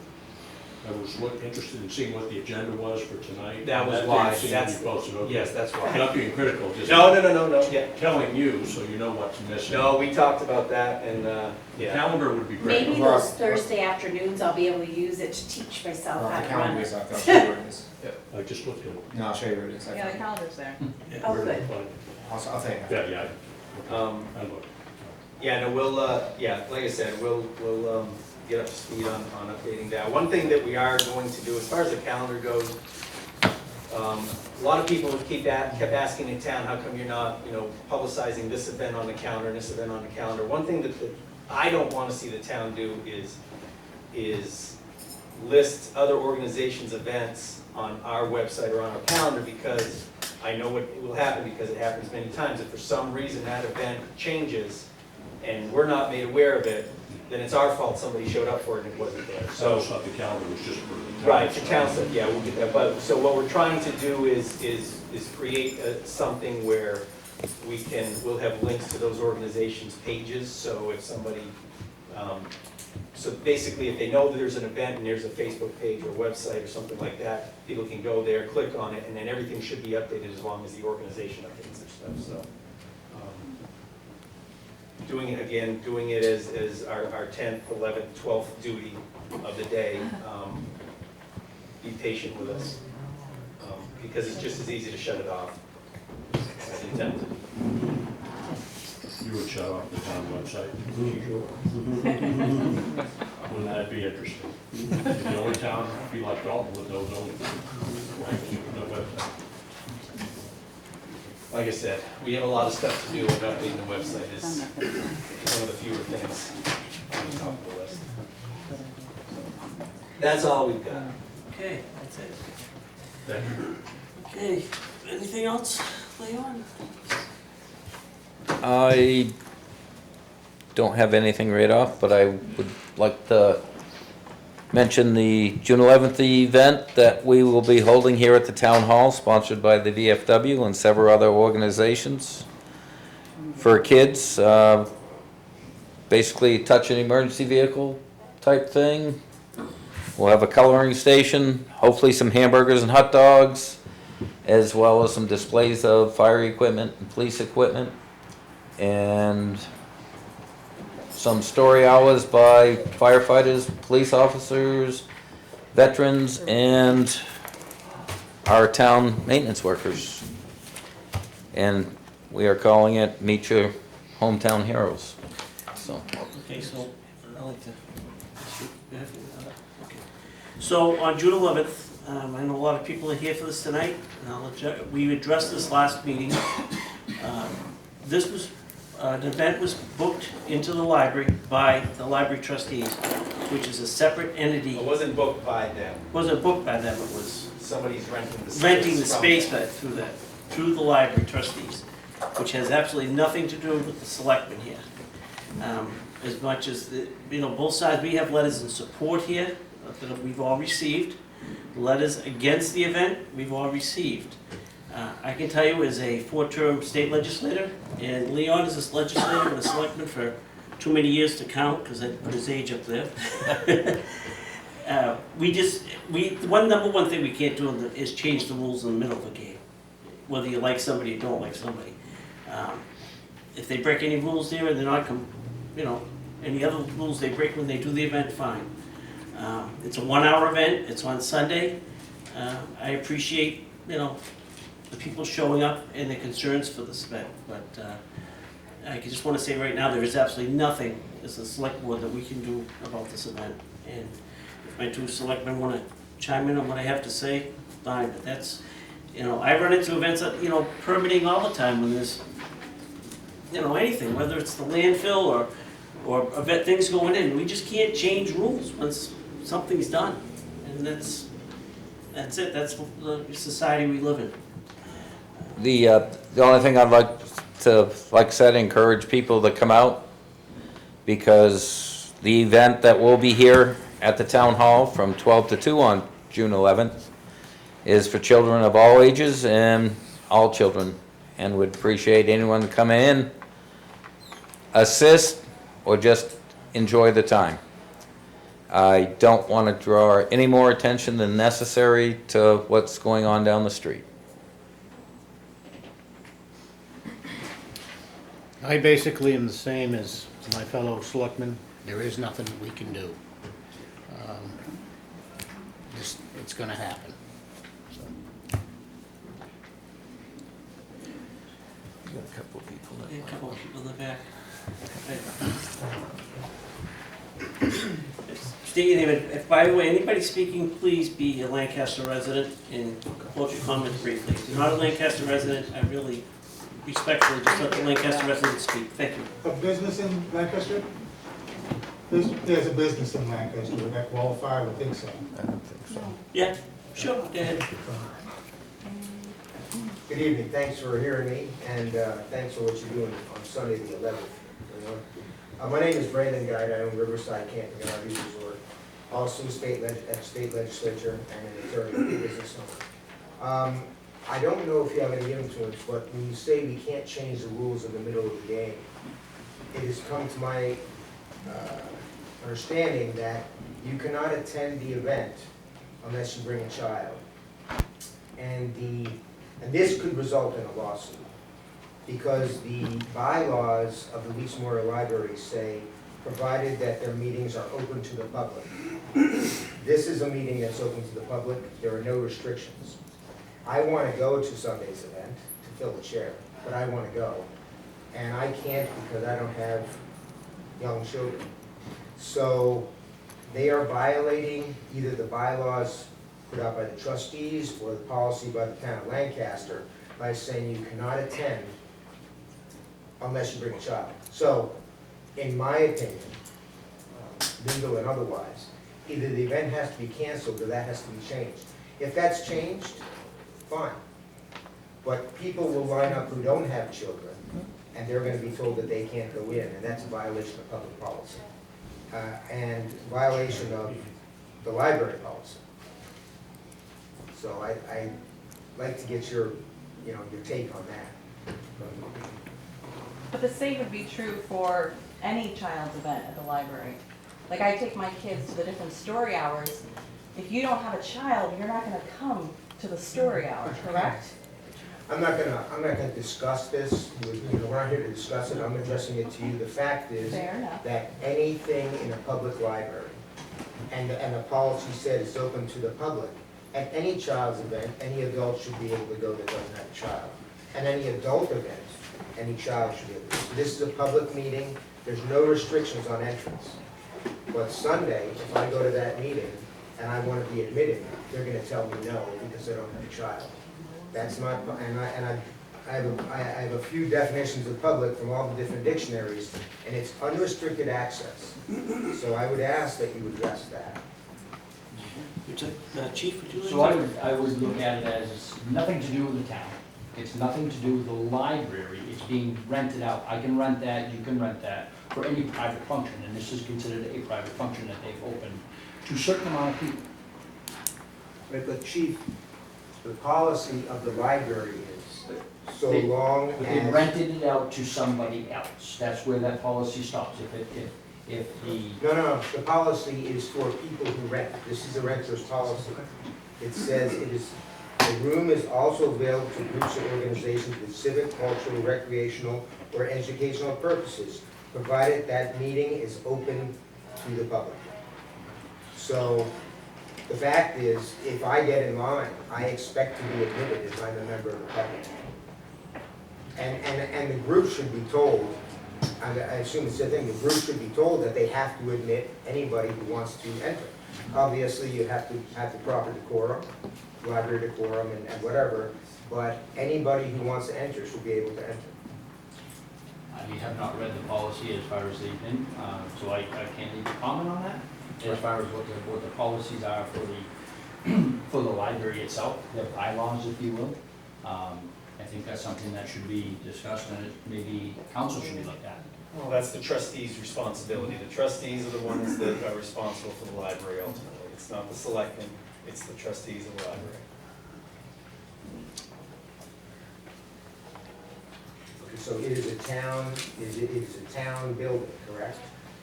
[SPEAKER 10] I was interested in seeing what the agenda was for tonight.
[SPEAKER 4] That was
[SPEAKER 10] didn't
[SPEAKER 4] why.
[SPEAKER 10] seem to be posted. Okay.
[SPEAKER 4] Yes, that's why.
[SPEAKER 10] Not being critical, just
[SPEAKER 4] No. Yeah.
[SPEAKER 10] telling you so you know what's missing.
[SPEAKER 4] No, we talked about that, and
[SPEAKER 10] The
[SPEAKER 4] yeah.
[SPEAKER 10] calendar would be great.
[SPEAKER 11] Maybe those Thursday afternoons I'll be able to use it to teach myself how
[SPEAKER 14] The
[SPEAKER 11] to run.
[SPEAKER 14] calendar is up, I'll show you where it is.
[SPEAKER 10] I just looked at it.
[SPEAKER 14] No, I'll show you where it is.
[SPEAKER 8] Yeah, the calendar's there.
[SPEAKER 11] Oh,
[SPEAKER 10] Where did I
[SPEAKER 11] good.
[SPEAKER 10] find it?
[SPEAKER 14] I'll tell you.
[SPEAKER 10] Yeah. I looked.
[SPEAKER 4] Yeah, no, we'll, like I said, we'll get up to speed on updating that. One thing that we are going to do, as far as the calendar goes, a lot of people kept asking in town, how come you're not, publicizing this event on the calendar and this event on the calendar? One thing that I don't want to see the town do is list other organizations' events on our website or on our calendar, because I know what will happen, because it happens many times. If for some reason that event changes and we're not made aware of it, then it's our fault somebody showed up for it and it wasn't there.
[SPEAKER 10] So it's not the calendar, was just for the town.
[SPEAKER 4] Right, for town stuff, yeah, we'll get that. But, so what we're trying to do is create something where we'll have links to those organizations' pages, so if somebody, so basically if they know that there's an event and there's a Facebook page or website or something like that, people can go there, click on it, and then everything should be updated as long as the organization updates their stuff, so. Doing it as our 10th, 11th, 12th duty of the day. Be patient with us, because it's just as easy to shut it off as intended.
[SPEAKER 10] You would shut off the town website. Wouldn't that be interesting? The only town be like Dalton with no zoning. No website.
[SPEAKER 4] Like I said, we have a lot of stuff to do, and updating the website is one of the fewer things on the top of the list. That's all we've got.
[SPEAKER 1] Okay, that's it.
[SPEAKER 10] Thank you.
[SPEAKER 1] Okay, anything else, Leon?
[SPEAKER 2] I don't have anything right off, but I would like to mention the June 11th event that we will be holding here at the Town Hall, sponsored by the VFW and several other organizations for kids. Basically, touch an emergency vehicle type thing. We'll have a coloring station, hopefully some hamburgers and hot dogs, as well as some displays of fire equipment and police equipment, and some story hours by firefighters, police officers, veterans, and our town maintenance workers. And we are calling it Meet Your Hometown Heroes. So,
[SPEAKER 1] Okay, so I'd like to. Okay. So on June 11th, I know a lot of people are here for this tonight, and we addressed this last meeting. This was, an event was booked into the library by the library trustees, which is a separate entity.
[SPEAKER 4] It wasn't booked by them.
[SPEAKER 1] Wasn't booked by them, it was
[SPEAKER 4] Somebody's renting the space.
[SPEAKER 1] renting the
[SPEAKER 4] from
[SPEAKER 1] space
[SPEAKER 4] them.
[SPEAKER 1] through the library trustees, which has absolutely nothing to do with the selectmen here. As much as, both sides, we have letters in support here that we've all received. Letters against the event, we've all received. I can tell you as a 4-term state legislator, and Leon is a legislator and a selectman for too many years to count, because I put his age up there. Number one thing we can't do is change the rules in the middle of a game, whether you like somebody or don't like somebody. If they break any rules there and they're not, any other rules they break when they do the event, fine. It's a 1-hour event, it's on Sunday. I appreciate, the people showing up and their concerns for this event, but I just want to say right now, there is absolutely nothing as a select board that we can do about this event. And if my 2 selectmen want to chime in on what I have to say, fine, but that's, I run into events, permitting all the time when there's, anything, whether it's the landfill or event things going in. We just can't change rules once something's done. And that's it, that's the society we live in.
[SPEAKER 2] the only thing I'd like to, like I said, encourage people to come out, because the event that will be here at the Town Hall from 12 to 2 on June 11th is for children of all ages and all children, and would appreciate anyone coming in, assist, or just enjoy the time. I don't want to draw any more attention than necessary to what's going on down the street.
[SPEAKER 13] I basically am the same as my fellow selectmen. There is nothing we can do. It's gonna happen. So.
[SPEAKER 2] Got a couple of people that-
[SPEAKER 1] A couple of people in the back. State your name, if by the way, anybody speaking, please be a Lancaster resident and quote your comments briefly. If you're not a Lancaster resident, I really respectfully just let the Lancaster resident speak. Thank you.
[SPEAKER 15] A business in Lancaster? There's a business in Lancaster, would that qualify? I would think so.
[SPEAKER 2] I don't think so.
[SPEAKER 1] Yeah, sure, go ahead.
[SPEAKER 16] Good evening, thanks for hearing me, and thanks for what you're doing on Sunday the 11th. My name is Brandon Guide, I own Riverside Camping and RV Resort, also state legislature and an attorney and business owner. I don't know if you have any influence, but when you say we can't change the rules in the middle of the game, it has come to my understanding that you cannot attend the event unless you bring a child. And this could result in a lawsuit, because the bylaws of the Leeds Memorial Library say, provided that their meetings are open to the public. This is a meeting that's open to the public, there are no restrictions. I want to go to Sunday's event to fill the chair, but I want to go. And I can't because I don't have young children. So they are violating either the bylaws put out by the trustees or the policy by the town of Lancaster by saying you cannot attend unless you bring a child. So, in my opinion, legal and otherwise, either the event has to be canceled or that has to be changed. If that's changed, fine. But people will line up who don't have children, and they're gonna be told that they can't go in, and that's a violation of public policy. And violation of the library policy. So I'd like to get your, your take on that.
[SPEAKER 8] But the same would be true for any child's event at the library. Like, I take my kids to the different story hours. If you don't have a child, you're not gonna come to the story hour, correct?
[SPEAKER 16] I'm not gonna discuss this, we're not here to discuss it, I'm addressing it to you. The fact is
[SPEAKER 8] Fair enough.
[SPEAKER 16] that anything in a public library, and the policy said it's open to the public, at any child's event, any adult should be able to go that doesn't have a child. And any adult event, any child should be able to. So this is a public meeting, there's no restrictions on entrance. But Sunday, if I go to that meeting and I want to be admitted, they're gonna tell me no because I don't have a child. That's not, I have a few definitions of public from all the different dictionaries, and it's unrestricted access. So I would ask that you address that.
[SPEAKER 1] Chief, would you like to?
[SPEAKER 9] So I would look at it as nothing to do with the town. It's nothing to do with the library. It's being rented out. I can rent that, you can rent that for any private function, and this is considered a private function that they've opened to a certain amount of people.
[SPEAKER 16] Right, but Chief, the policy of the library is so
[SPEAKER 9] They-
[SPEAKER 16] long
[SPEAKER 9] But they
[SPEAKER 16] as.
[SPEAKER 9] rented it out to somebody else. That's where that policy stops. If the,
[SPEAKER 16] No, the policy is for people who rent. This is the renter's policy. It says the room is also available to groups or organizations with civic, cultural, recreational, or educational purposes, provided that meeting is open to the public. So, the fact is, if I get in line, I expect to be admitted if I'm a member of the public. And the group should be told, I assume it's the thing, the group should be told that they have to admit anybody who wants to enter. Obviously, you have to have the proper decorum, library decorum and whatever, but anybody who wants to enter should be able to enter.
[SPEAKER 9] I have not read the policy as far as they've been, so I can't even comment on that. As far as what the policies are for the library itself, their bylaws, if you will. I think that's something that should be discussed and maybe council should be looked at.
[SPEAKER 4] Well, that's the trustees' responsibility. The trustees are the ones that are responsible for the library ultimately. It's not the selectmen, it's the trustees of the library.
[SPEAKER 16] Okay, so it is a town, it is a town building, correct?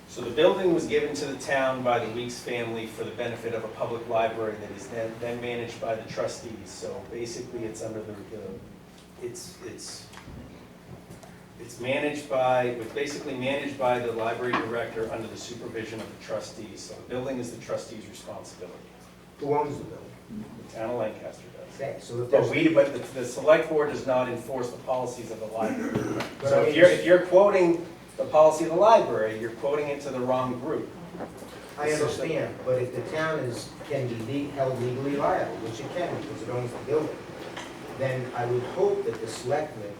[SPEAKER 4] So the building was given to the town by the Weeks family for the benefit of a public library that is then managed by the trustees. So basically, it's under it's basically managed by the library director under the supervision of the trustees. So the building is the trustee's responsibility.
[SPEAKER 16] Who owns the building?
[SPEAKER 4] The town of Lancaster does.
[SPEAKER 16] Okay, so if
[SPEAKER 4] But
[SPEAKER 16] there's.
[SPEAKER 4] the select board does not enforce the policies of the library.
[SPEAKER 16] But
[SPEAKER 4] So
[SPEAKER 16] I mean,
[SPEAKER 4] if you're quoting the policy of the library, you're quoting it to the wrong group.
[SPEAKER 16] I understand, but if the town can be held legally liable, which it can because it owns the building, then I would hope that the selectmen,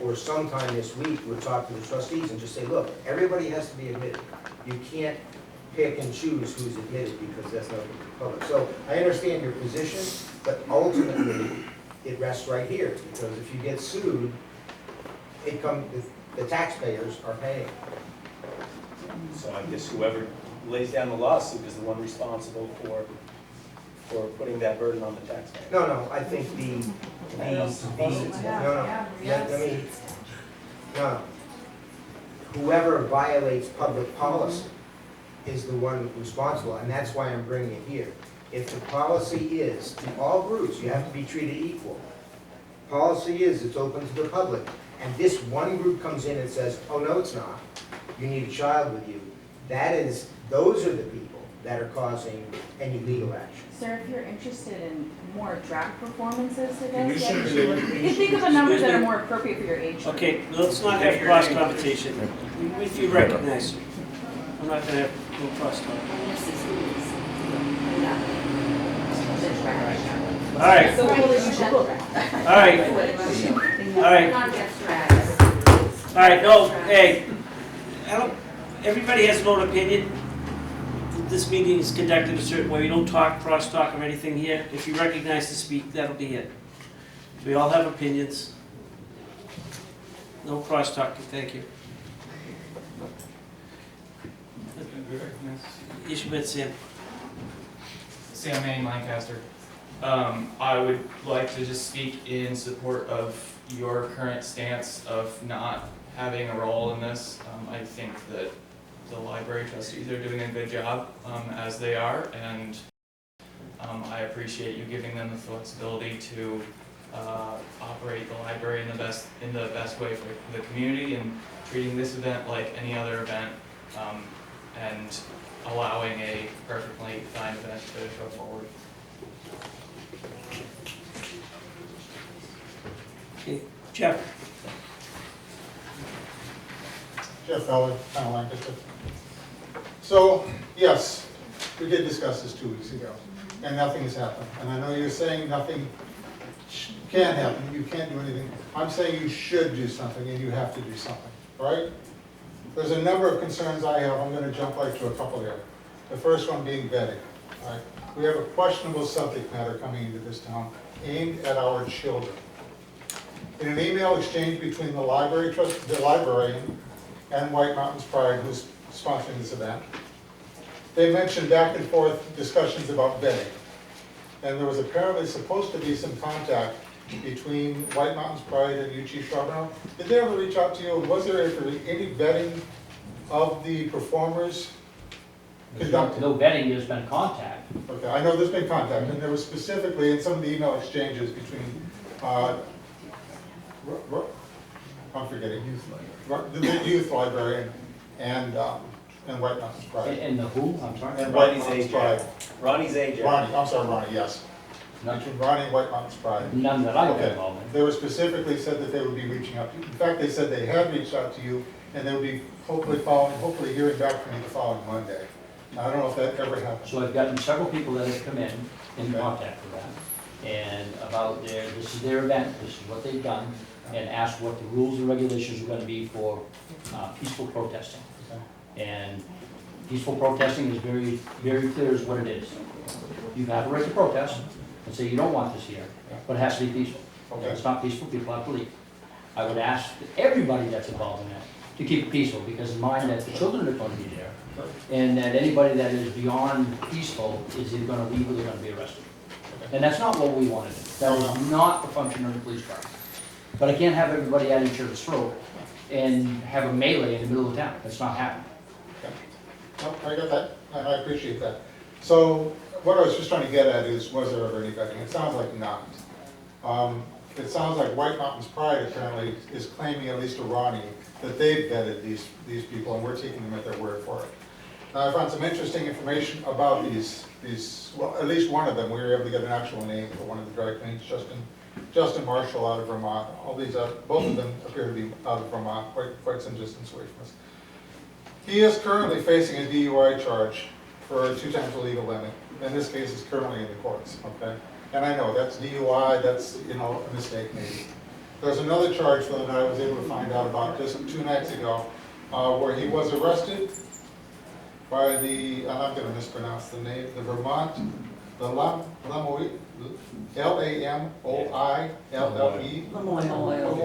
[SPEAKER 16] or sometime this week, would talk to the trustees and just say, look, everybody has to be admitted. You can't pick and choose who's admitted because that's not open to the public. So I understand your position, but ultimately, it rests right here, because if you get sued, the taxpayers are paying.
[SPEAKER 4] So I guess whoever lays down the lawsuit is the one responsible for putting that burden on the taxpayer.
[SPEAKER 16] No, I think whoever violates public policy is the one responsible, and that's why I'm bringing it here. If the policy is, to all groups, you have to be treated equal. Policy is, it's open to the public, and this one group comes in and says, oh, no, it's not, you need a child with you, those are the people that are causing any legal action.
[SPEAKER 8] Sir, if you're interested in more drag performances, I
[SPEAKER 1] Can you
[SPEAKER 8] guess,
[SPEAKER 1] say-
[SPEAKER 8] we can think of a number that are more appropriate for your age group.
[SPEAKER 1] Okay, let's not have cross competition. If you recognize, I'm not gonna have No crosstalk. All right,
[SPEAKER 8] So will you check?
[SPEAKER 1] all right, all right. All right, no, hey, everybody has their own opinion. This meeting is conducted a certain way. We don't talk, cross-talk or anything here. If you recognize to speak, that'll be it. We all have opinions. No cross-talk, thank you. Yes, you bet, Sam.
[SPEAKER 14] Sam Main, Lancaster. I would like to just speak in support of your current stance of not having a role in this. I think that the library trustees are doing a good job, as they are, and I appreciate you giving them the flexibility to operate the library in the best way for the community, and treating this event like any other event, and allowing a perfectly fine event to go forward.
[SPEAKER 1] Okay, Jeff?
[SPEAKER 15] Jeff Feller, Town of Lancaster. So, yes, we did discuss this 2 weeks ago, and nothing has happened. And I know you're saying nothing can happen, you can't do anything. I'm saying you should do something, and you have to do something, all right? There's a number of concerns I have. I'm gonna jump right to a couple here. The first one being vetting, all right? We have a questionable subject matter coming into this town aimed at our children. In an email exchange between the librarian and White Mountains Pride, who's sponsoring this event, they mentioned back and forth discussions about vetting. And there was apparently supposed to be some contact between White Mountains Pride and you, Chief Charbonneau. Did they ever reach out to you? And was there any vetting of the performers conducted?
[SPEAKER 9] No vetting, there's been contact.
[SPEAKER 15] Okay, I know there's been contact, and there was specifically in some of the email exchanges between, I'm forgetting, the youth librarian and White Mountains Pride.
[SPEAKER 9] And the who, I'm sorry?
[SPEAKER 15] And White Mountains Pride.
[SPEAKER 7] Ronnie's age.
[SPEAKER 15] Ronnie, I'm sorry, Ronnie, yes.
[SPEAKER 9] None
[SPEAKER 15] Between Ronnie and White Mountains Pride.
[SPEAKER 9] none that I've been
[SPEAKER 15] Okay.
[SPEAKER 9] involved in.
[SPEAKER 15] They were specifically said that they would be reaching out to you. In fact, they said they had reached out to you, and they would be hopefully hearing back from you the following Monday. I don't know if that ever happened.
[SPEAKER 9] So I've gotten several people that have come in
[SPEAKER 15] Okay.
[SPEAKER 9] contact with that, and about this is their event, this is what they've done, and asked what the rules and regulations are gonna be for peaceful protesting.
[SPEAKER 15] Okay.
[SPEAKER 9] And peaceful protesting is very, very clear as what it is. You have a right to protest and say you don't want this here, but it has to be peaceful. If
[SPEAKER 15] Okay.
[SPEAKER 9] it's not peaceful, people have to leave. I would ask everybody that's involved in that to keep it peaceful, because in mind that the children are going to be there, and that anybody that is beyond peaceful is either gonna leave or they're gonna be arrested. And that's not what we wanted. That is not the function of the police department. But I can't have everybody at each other's throat and have a melee in the middle of town. That's not happening.
[SPEAKER 15] Okay. No, I got that, and I appreciate that. So, what I was just trying to get at is, was there ever any vetting? It sounds like not. It sounds like White Mountains Pride apparently is claiming, at least to Ronnie, that they've vetted these people, and we're taking them at their word for it. Now, I found some interesting information about these, well, at least one of them, we were able to get an actual name for one of the drag queens, Justin Marshall out of Vermont. All these, both of them appear to be out of Vermont, quite some distance away from us. He is currently facing a DUI charge for 2 times the legal limit. In this case, it's currently in the courts, okay? And I know, that's DUI, that's, a mistake maybe. There's another charge that I was able to find out about just 2 nights ago, where he was arrested by the, I'm gonna mispronounce the name, the Vermont, the Lamoille, Lamoille.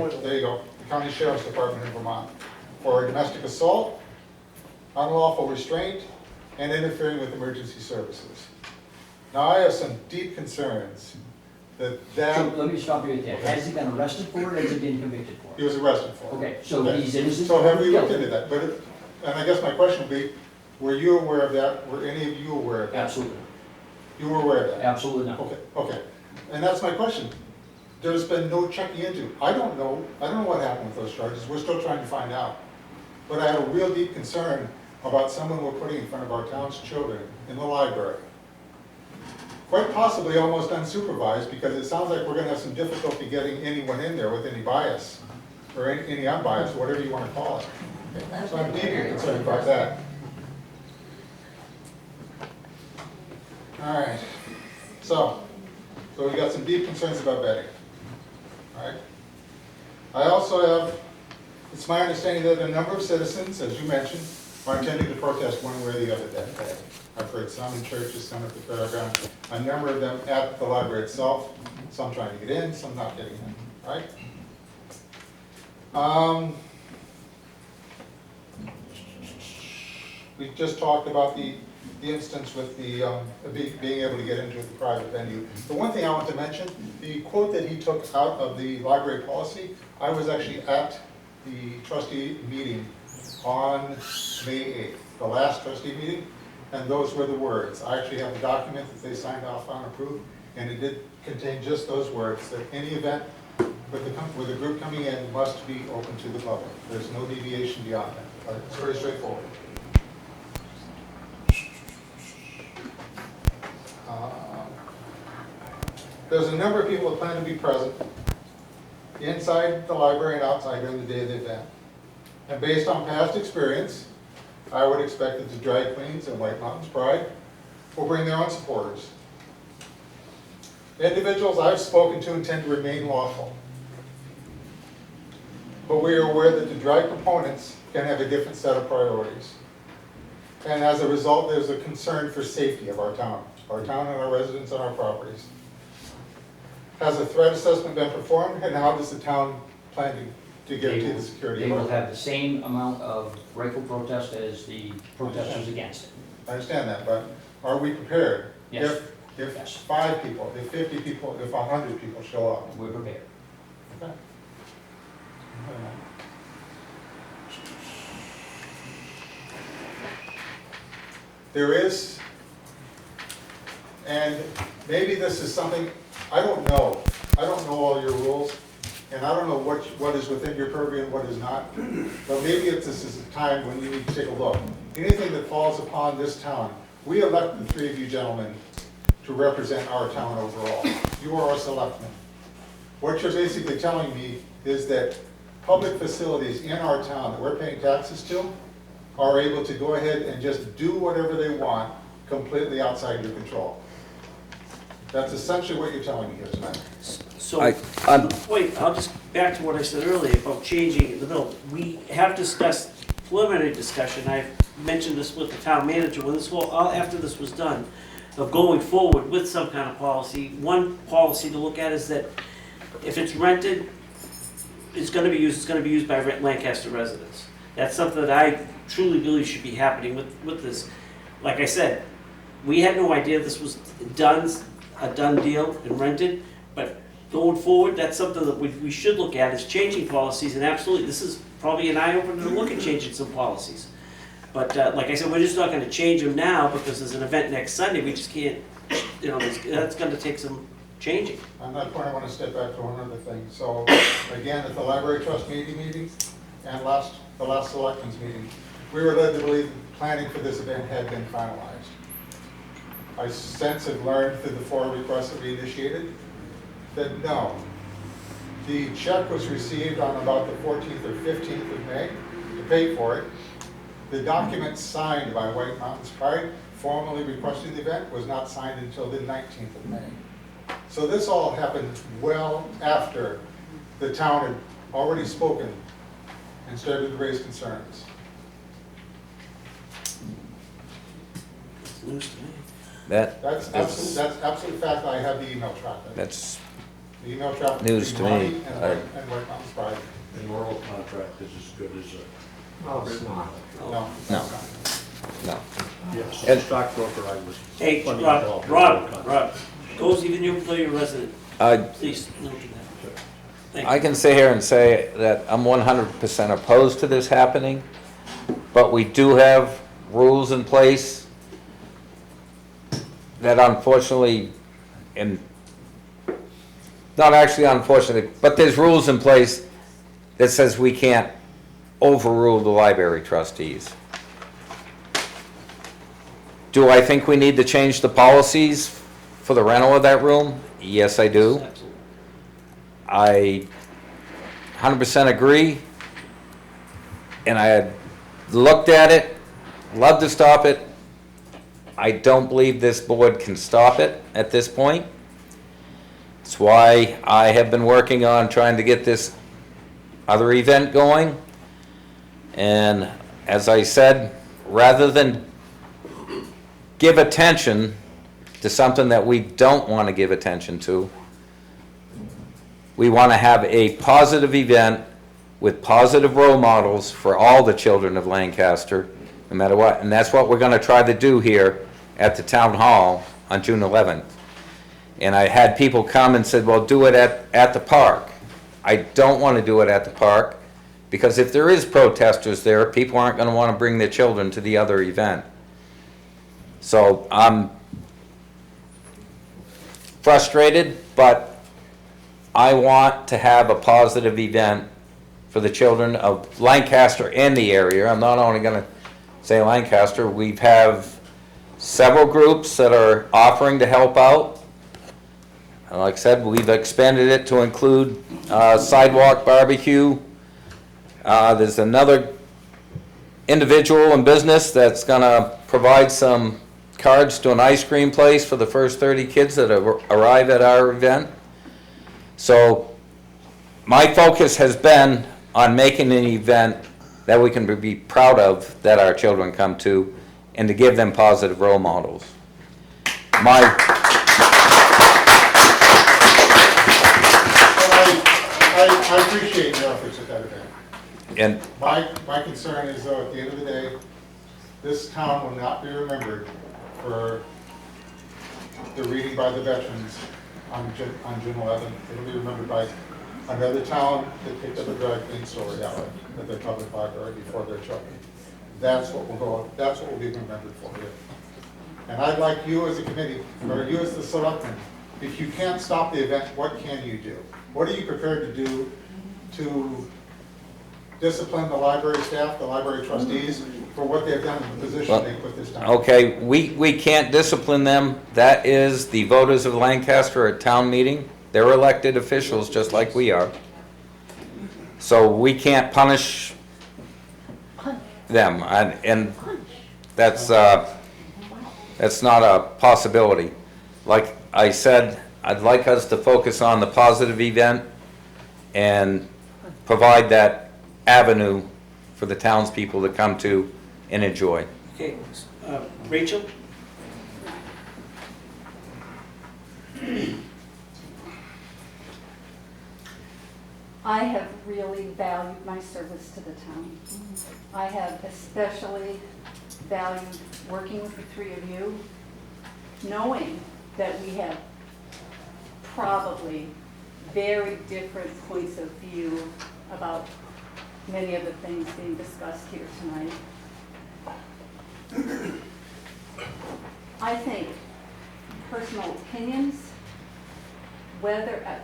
[SPEAKER 15] Okay, there you go, the County Sheriff's Department in Vermont, for domestic assault, unlawful restraint, and interfering with emergency services. Now, I have some deep concerns that
[SPEAKER 9] So let me stop you right there. Has he been arrested for it, or has he been convicted for
[SPEAKER 15] he
[SPEAKER 9] it?
[SPEAKER 15] was arrested for.
[SPEAKER 9] Okay, so
[SPEAKER 15] Okay.
[SPEAKER 9] he's innocent.
[SPEAKER 15] So have we looked
[SPEAKER 9] guilty.
[SPEAKER 15] into that? And I guess my question would be, were you aware of that? Were any of you aware of that?
[SPEAKER 9] Absolutely,
[SPEAKER 15] You were aware of that?
[SPEAKER 9] absolutely not.
[SPEAKER 15] Okay. And that's my question. There's been no checking into. I don't know what happened with those charges. We're still trying to find out. But I have a real deep concern about someone we're putting in front of our town's children in the library. Quite possibly almost unsupervised, because it sounds like we're gonna have some difficulty getting anyone in there with any bias, or any unbiased, whatever you wanna call it. So I'm deeply concerned about that. All right, so we got some deep concerns about vetting. All right. I also have, it's my understanding that a number of citizens, as you mentioned, are intending to protest one way or the other that day. I've heard some in churches, some at the fairground, a number of them at the library itself, some trying to get in, some not getting in, right? We just talked about the instance with the being able to get into the private venue. The one thing I want to mention, the quote that he took out of the library policy, I was actually at the trustee meeting on May 8th, the last trustee meeting, and those were the words. I actually have a document that they signed off on and approved, and it did contain just those words, that any event with a group coming in must be open to the public. There's no deviation beyond that. It's very straightforward. There's a number of people that plan to be present inside the library and outside during the day of the event. And based on past experience, I would expect that the drag queens and White Mountains Pride will bring their own supporters. Individuals I've spoken to intend to remain lawful. But we are aware that the drag proponents can have a different set of priorities. And as a result, there's a concern for safety of our town and our residents on our properties. Has a threat assessment been performed, and how does the town plan to guarantee the security
[SPEAKER 9] They
[SPEAKER 15] of our
[SPEAKER 9] will
[SPEAKER 15] town?
[SPEAKER 9] have the same amount of rightful protest as the protesters against it.
[SPEAKER 15] I understand that, but are we prepared?
[SPEAKER 9] Yes.
[SPEAKER 15] If
[SPEAKER 9] Yes.
[SPEAKER 15] 5 people, if 50 people, if 100 people show up?
[SPEAKER 9] We're prepared.
[SPEAKER 15] Okay. There is, and maybe this is something, I don't know. I don't know all your rules, and I don't know what is within your purview and what is not. But maybe this is a time when you need to take a look. Anything that falls upon this town, we elect the 3 of you gentlemen to represent our town overall. You are our selectmen. What you're basically telling me is that public facilities in our town that we're paying taxes to are able to go ahead and just do whatever they want completely outside your control. That's essentially what you're telling me here tonight.
[SPEAKER 1] So,
[SPEAKER 2] I'm-
[SPEAKER 1] wait, I'll just, back to what I said earlier about changing in the middle. We have discussed, preliminary discussion, I've mentioned this with the town manager, when this whole, after this was done, of going forward with some kind of policy. One policy to look at is that if it's rented, it's gonna be used by Lancaster residents. That's something that I truly believe should be happening with this. Like I said, we had no idea this was a done deal and rented, but going forward, that's something that we should look at, is changing policies, and absolutely, this is probably an eye-opener to look at changing some policies. But like I said, we're just not gonna change them now because there's an event next Sunday, we just can't, that's gonna take some changing.
[SPEAKER 15] On that point, I want to step back to one other thing. So, again, at the library trust meeting and the last selectmen's meeting, we were led to believe that planning for this event had been finalized. I since have learned through the 4 requests that we initiated that no. The check was received on about the 14th or 15th of May to pay for it. The document signed by White Mountains Pride formally requesting the event was not signed until the 19th of May. So this all happened well after the town had already spoken and started to raise concerns.
[SPEAKER 1] It's news to me.
[SPEAKER 15] That's absolute fact. I have the email track.
[SPEAKER 2] That's
[SPEAKER 15] The email track.
[SPEAKER 2] news to
[SPEAKER 15] between
[SPEAKER 2] me.
[SPEAKER 15] Monty and White Mountains Pride.
[SPEAKER 10] An oral contract is as good as a
[SPEAKER 16] Oh, it's not.
[SPEAKER 15] No.
[SPEAKER 2] No. No.
[SPEAKER 10] Yes,
[SPEAKER 2] And-
[SPEAKER 10] stockbroker, I was.
[SPEAKER 1] Hey,
[SPEAKER 10] plenty
[SPEAKER 1] Rob,
[SPEAKER 10] involved in
[SPEAKER 1] Rob,
[SPEAKER 10] contract.
[SPEAKER 1] Rob, goes even though you're a resident,
[SPEAKER 2] I,
[SPEAKER 1] please, don't do that. Thank
[SPEAKER 2] I
[SPEAKER 1] you.
[SPEAKER 2] can sit here and say that I'm 100% opposed to this happening, but we do have rules in place that unfortunately, and not actually unfortunately, but there's rules in place that says we can't overrule the library trustees. Do I think we need to change the policies for the rental of that room? Yes, I do.
[SPEAKER 1] Absolutely.
[SPEAKER 2] I 100% agree, and I had looked at it, loved to stop it. I don't believe this board can stop it at this point. That's why I have been working on trying to get this other event going. And as I said, rather than give attention to something that we don't want to give attention to, we want to have a positive event with positive role models for all the children of Lancaster, no matter what. And that's what we're going to try to do here at the town hall on June 11th. And I had people come and said, well, do it at the park. I don't want to do it at the park, because if there is protesters there, people aren't going to want to bring their children to the other event. So I'm frustrated, but I want to have a positive event for the children of Lancaster and the area. I'm not only going to say Lancaster. We have several groups that are offering to help out. And like I said, we've expanded it to include sidewalk barbecue. There's another individual and business that's going to provide some cards to an ice cream place for the first 30 kids that arrive at our event. So my focus has been on making an event that we can be proud of, that our children come to, and to give them positive role models.
[SPEAKER 15] I appreciate your efforts at that event.
[SPEAKER 2] And
[SPEAKER 15] my concern is, though, at the end of the day, this town will not be remembered for the reading by the veterans on June 11th. It'll be remembered by another town that picked up a drag queen story out at their public library before their children. That's what we'll be remembered for here. And I'd like you as a committee, or you as the selectmen, if you can't stop the event, what can you do? What are you prepared to do to discipline the library staff, the library trustees, for what they've done in the position they put this town?
[SPEAKER 2] Okay, we can't discipline them. That is the voters of Lancaster at town meeting. They're elected officials just like we are. So we can't punish them, and that's not a possibility. Like I said, I'd like us to focus on the positive event and provide that avenue for the townspeople to come to and enjoy.
[SPEAKER 1] Okay, Rachel?
[SPEAKER 17] I have really valued my service to the town. I have especially valued working with the three of you, knowing that we have probably very different points of view about many of the things being discussed here tonight. I think personal opinions, I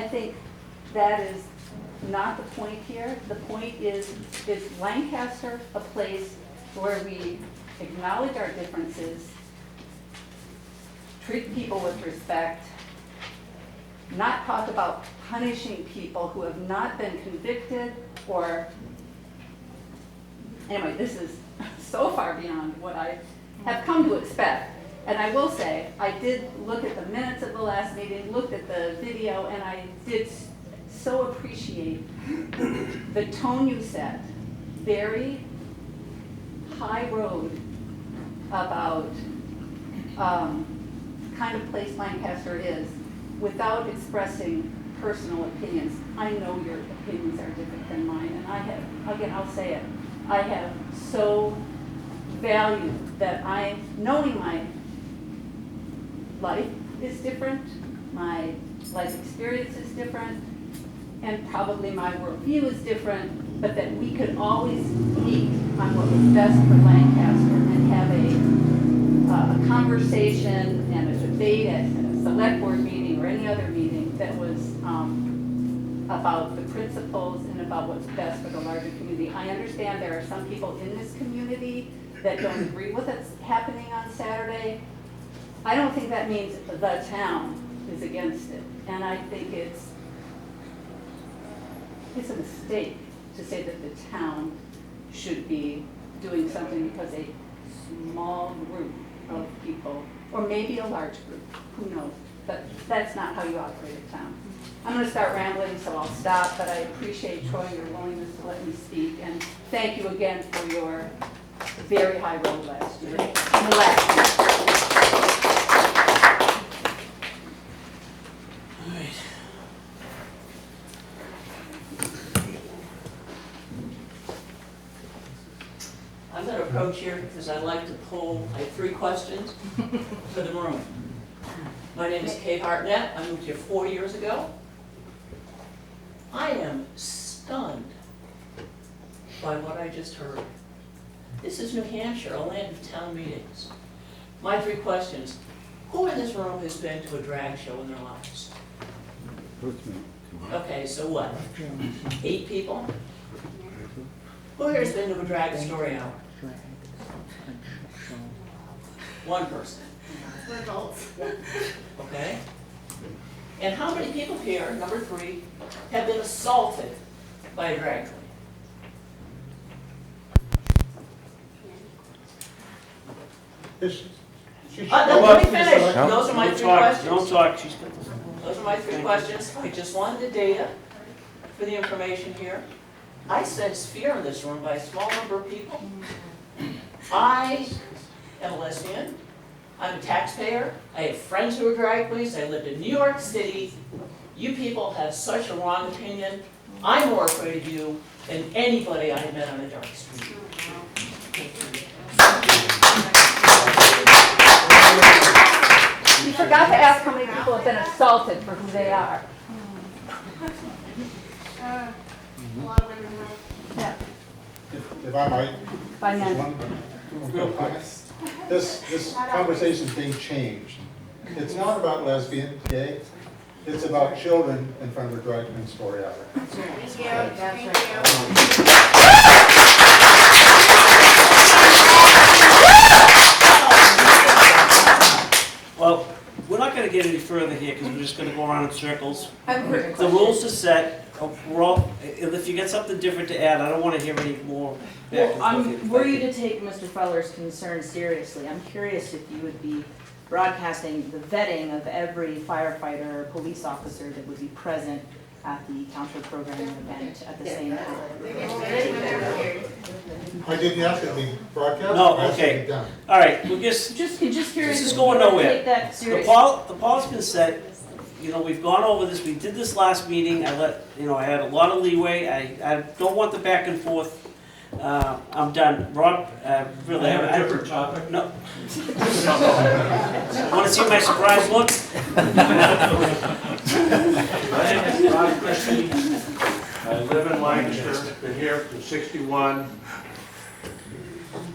[SPEAKER 17] think that is not the point here. The point is Lancaster a place where we acknowledge our differences, treat people with respect, not talk about punishing people who have not been convicted, or, anyway, this is so far beyond what I have come to expect. And I will say, I did look at the minutes of the last meeting, looked at the video, and I did so appreciate the tone you set. Very high road about kind of place Lancaster is, without expressing personal opinions. I know your opinions are different than mine, and I have, again, I'll say it, I have so valued that knowing my life is different, my life experience is different, and probably my worldview is different, but that we could always meet on what was best for Lancaster and have a conversation and a debate at a select board meeting or any other meeting that was about the principles and about what's best for the larger community. I understand there are some people in this community that don't agree with what's happening on Saturday. I don't think that means the town is against it. And I think it's a mistake to say that the town should be doing something because a small group of people, or maybe a large group, who knows? But that's not how you operate a town. I'm going to start rambling, so I'll stop, but I appreciate, Troy, your willingness to let me speak, and thank you again for your very high road last year. And the last year.
[SPEAKER 1] All right.
[SPEAKER 18] I'm going to approach here because I'd like to pull, I have 3 questions for the room. My name is Kay Hartnett. I moved here 4 years ago. I am stunned by what I just heard. This is New Hampshire, a land of town meetings. My 3 questions. Who in this room has been to a drag show in their lives? Okay, so what? 8 people? Who here has been to a drag story hour? 1 person.
[SPEAKER 17] We're adults.
[SPEAKER 18] Okay? And how many people here, number 3, have been assaulted by a drag queen? Let me finish. Those are my 3 questions.
[SPEAKER 1] Don't talk, she's got this.
[SPEAKER 18] Those are my 3 questions. I just wanted the data for the information here. I sense fear in this room by a small number of people. I am a lesbian. I'm a taxpayer. I have friends who are drag queens. I lived in New York City. You people have such a wrong opinion. I'm more afraid of you than anybody I met on a dark street.
[SPEAKER 17] You forgot to ask how many people have been assaulted for who they are.
[SPEAKER 15] A lot of women have.
[SPEAKER 17] Yeah.
[SPEAKER 15] If I might.
[SPEAKER 17] By men.
[SPEAKER 15] This conversation's being changed. It's not about lesbian, gay, it's about children in front of a drag queen story hour.
[SPEAKER 11] Thank you.
[SPEAKER 17] That's
[SPEAKER 1] Well, we're not gonna get any further here, because we're just gonna go around in circles.
[SPEAKER 17] I have a quick
[SPEAKER 1] The
[SPEAKER 17] question.
[SPEAKER 1] rules are set. We're all, if you get something different to add, I don't wanna hear any more back and
[SPEAKER 8] Well,
[SPEAKER 1] forth.
[SPEAKER 8] were you to take Mr. Feller's concern seriously, I'm curious if you would be broadcasting the vetting of every firefighter or police officer that would be present at the counter programming event at the same time.
[SPEAKER 15] I didn't ask it to be broadcast.
[SPEAKER 1] No,
[SPEAKER 15] I asked it to
[SPEAKER 1] okay.
[SPEAKER 15] be done.
[SPEAKER 1] All right, we'll just,
[SPEAKER 8] Just curious.
[SPEAKER 1] this is
[SPEAKER 8] if
[SPEAKER 1] going
[SPEAKER 8] you would
[SPEAKER 1] nowhere.
[SPEAKER 8] Take that
[SPEAKER 1] The
[SPEAKER 8] seriously.
[SPEAKER 1] policy's been set. You know, we've gone over this, we did this last meeting, I had a lot of leeway, I don't want the back and forth. I'm done. Rob, really.
[SPEAKER 10] I have a different topic.
[SPEAKER 1] No. Want to see my surprise look?
[SPEAKER 10] My name is Rob Christie. I live in Lancaster, been here since '61.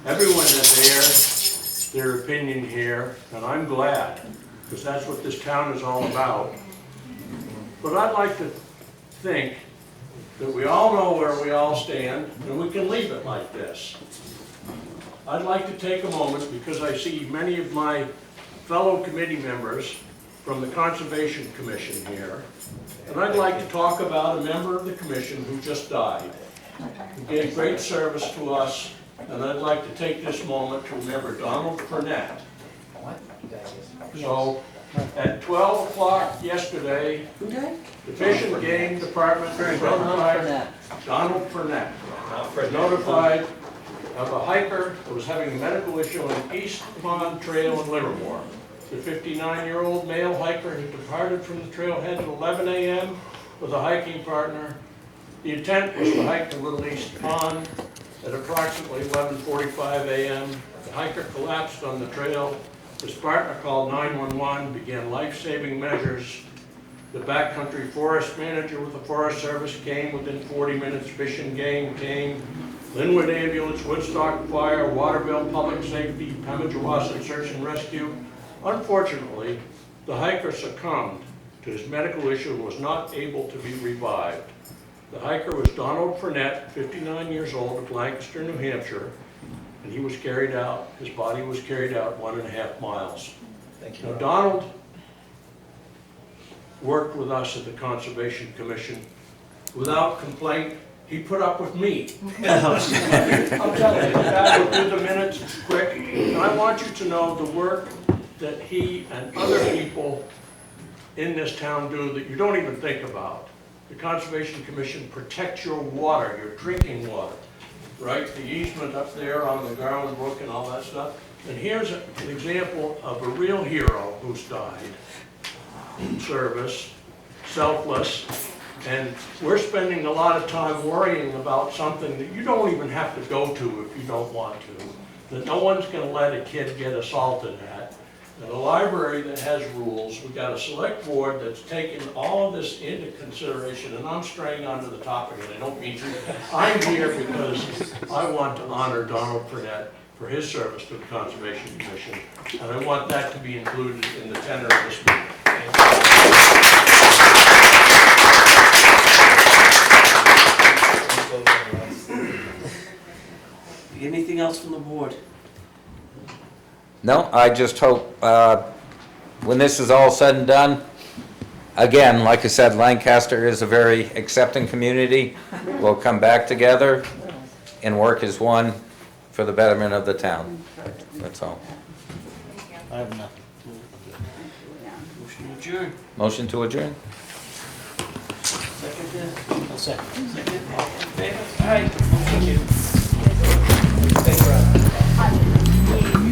[SPEAKER 10] Everyone has aired their opinion here, and I'm glad, because that's what this town is all about. But I'd like to think that we all know where we all stand, and we can leave it like this. I'd like to take a moment, because I see many of my fellow committee members from the Conservation Commission here, and I'd like to talk about a member of the commission who just died, who gave great service to us, and I'd like to take this moment to remember Donald Burnett. So, at 12 o'clock yesterday, the Fish and Game Department notified Donald Burnett, notified of a hiker that was having a medical issue on East Pond Trail in Livermore. The 59-year-old male hiker had departed from the trailhead at 11 a.m. with a hiking partner. The intent was to hike to Little East Pond at approximately 11:45 a.m. The hiker collapsed on the trail. His partner called 911, began life-saving measures. The backcountry forest manager with the Forest Service came within 40 minutes. Fish and Game came. Linwood Ambulance, Woodstock Fire, Waterville Public Safety, Pemigewasset Search and Rescue. Unfortunately, the hiker succumbed to his medical issue and was not able to be revived. The hiker was Donald Burnett, 59 years old, of Lancaster, New Hampshire, and he was carried out, his body was carried out 1.5 miles.
[SPEAKER 4] Thank you.
[SPEAKER 10] Now, Donald worked with us at the Conservation Commission without complaint. he put up with me. I'm telling you, Dad will do the minutes quick, and I want you to know the work that he and other people in this town do that you don't even think about. The Conservation Commission protects your water, your drinking water, right? The easement up there on the Garland Brook and all that stuff. And here's an example of a real hero who's died in service, selfless, and we're spending a lot of time worrying about something that you don't even have to go to if you don't want to, that no one's gonna let a kid get assaulted at. And a library that has rules, we've got a select board that's taken all of this into consideration, and I'm straying onto the topic, and I don't mean to. I'm here because I want to honor Donald Purnett for his service to the Conservation Commission, and I want that to be included in the tenor of this meeting.
[SPEAKER 1] Anything else from the board?
[SPEAKER 2] No, I just hope, when this is all said and done, again, like I said, Lancaster is a very accepting community. We'll come back together and work as one for the betterment of the town. That's all.
[SPEAKER 13] I have nothing.
[SPEAKER 1] Motion to adjourn.
[SPEAKER 2] Motion to adjourn?
[SPEAKER 1] Second,
[SPEAKER 13] I'll second.
[SPEAKER 1] second, all in favor? Aye. Thank you.
[SPEAKER 4] Thanks, Rob.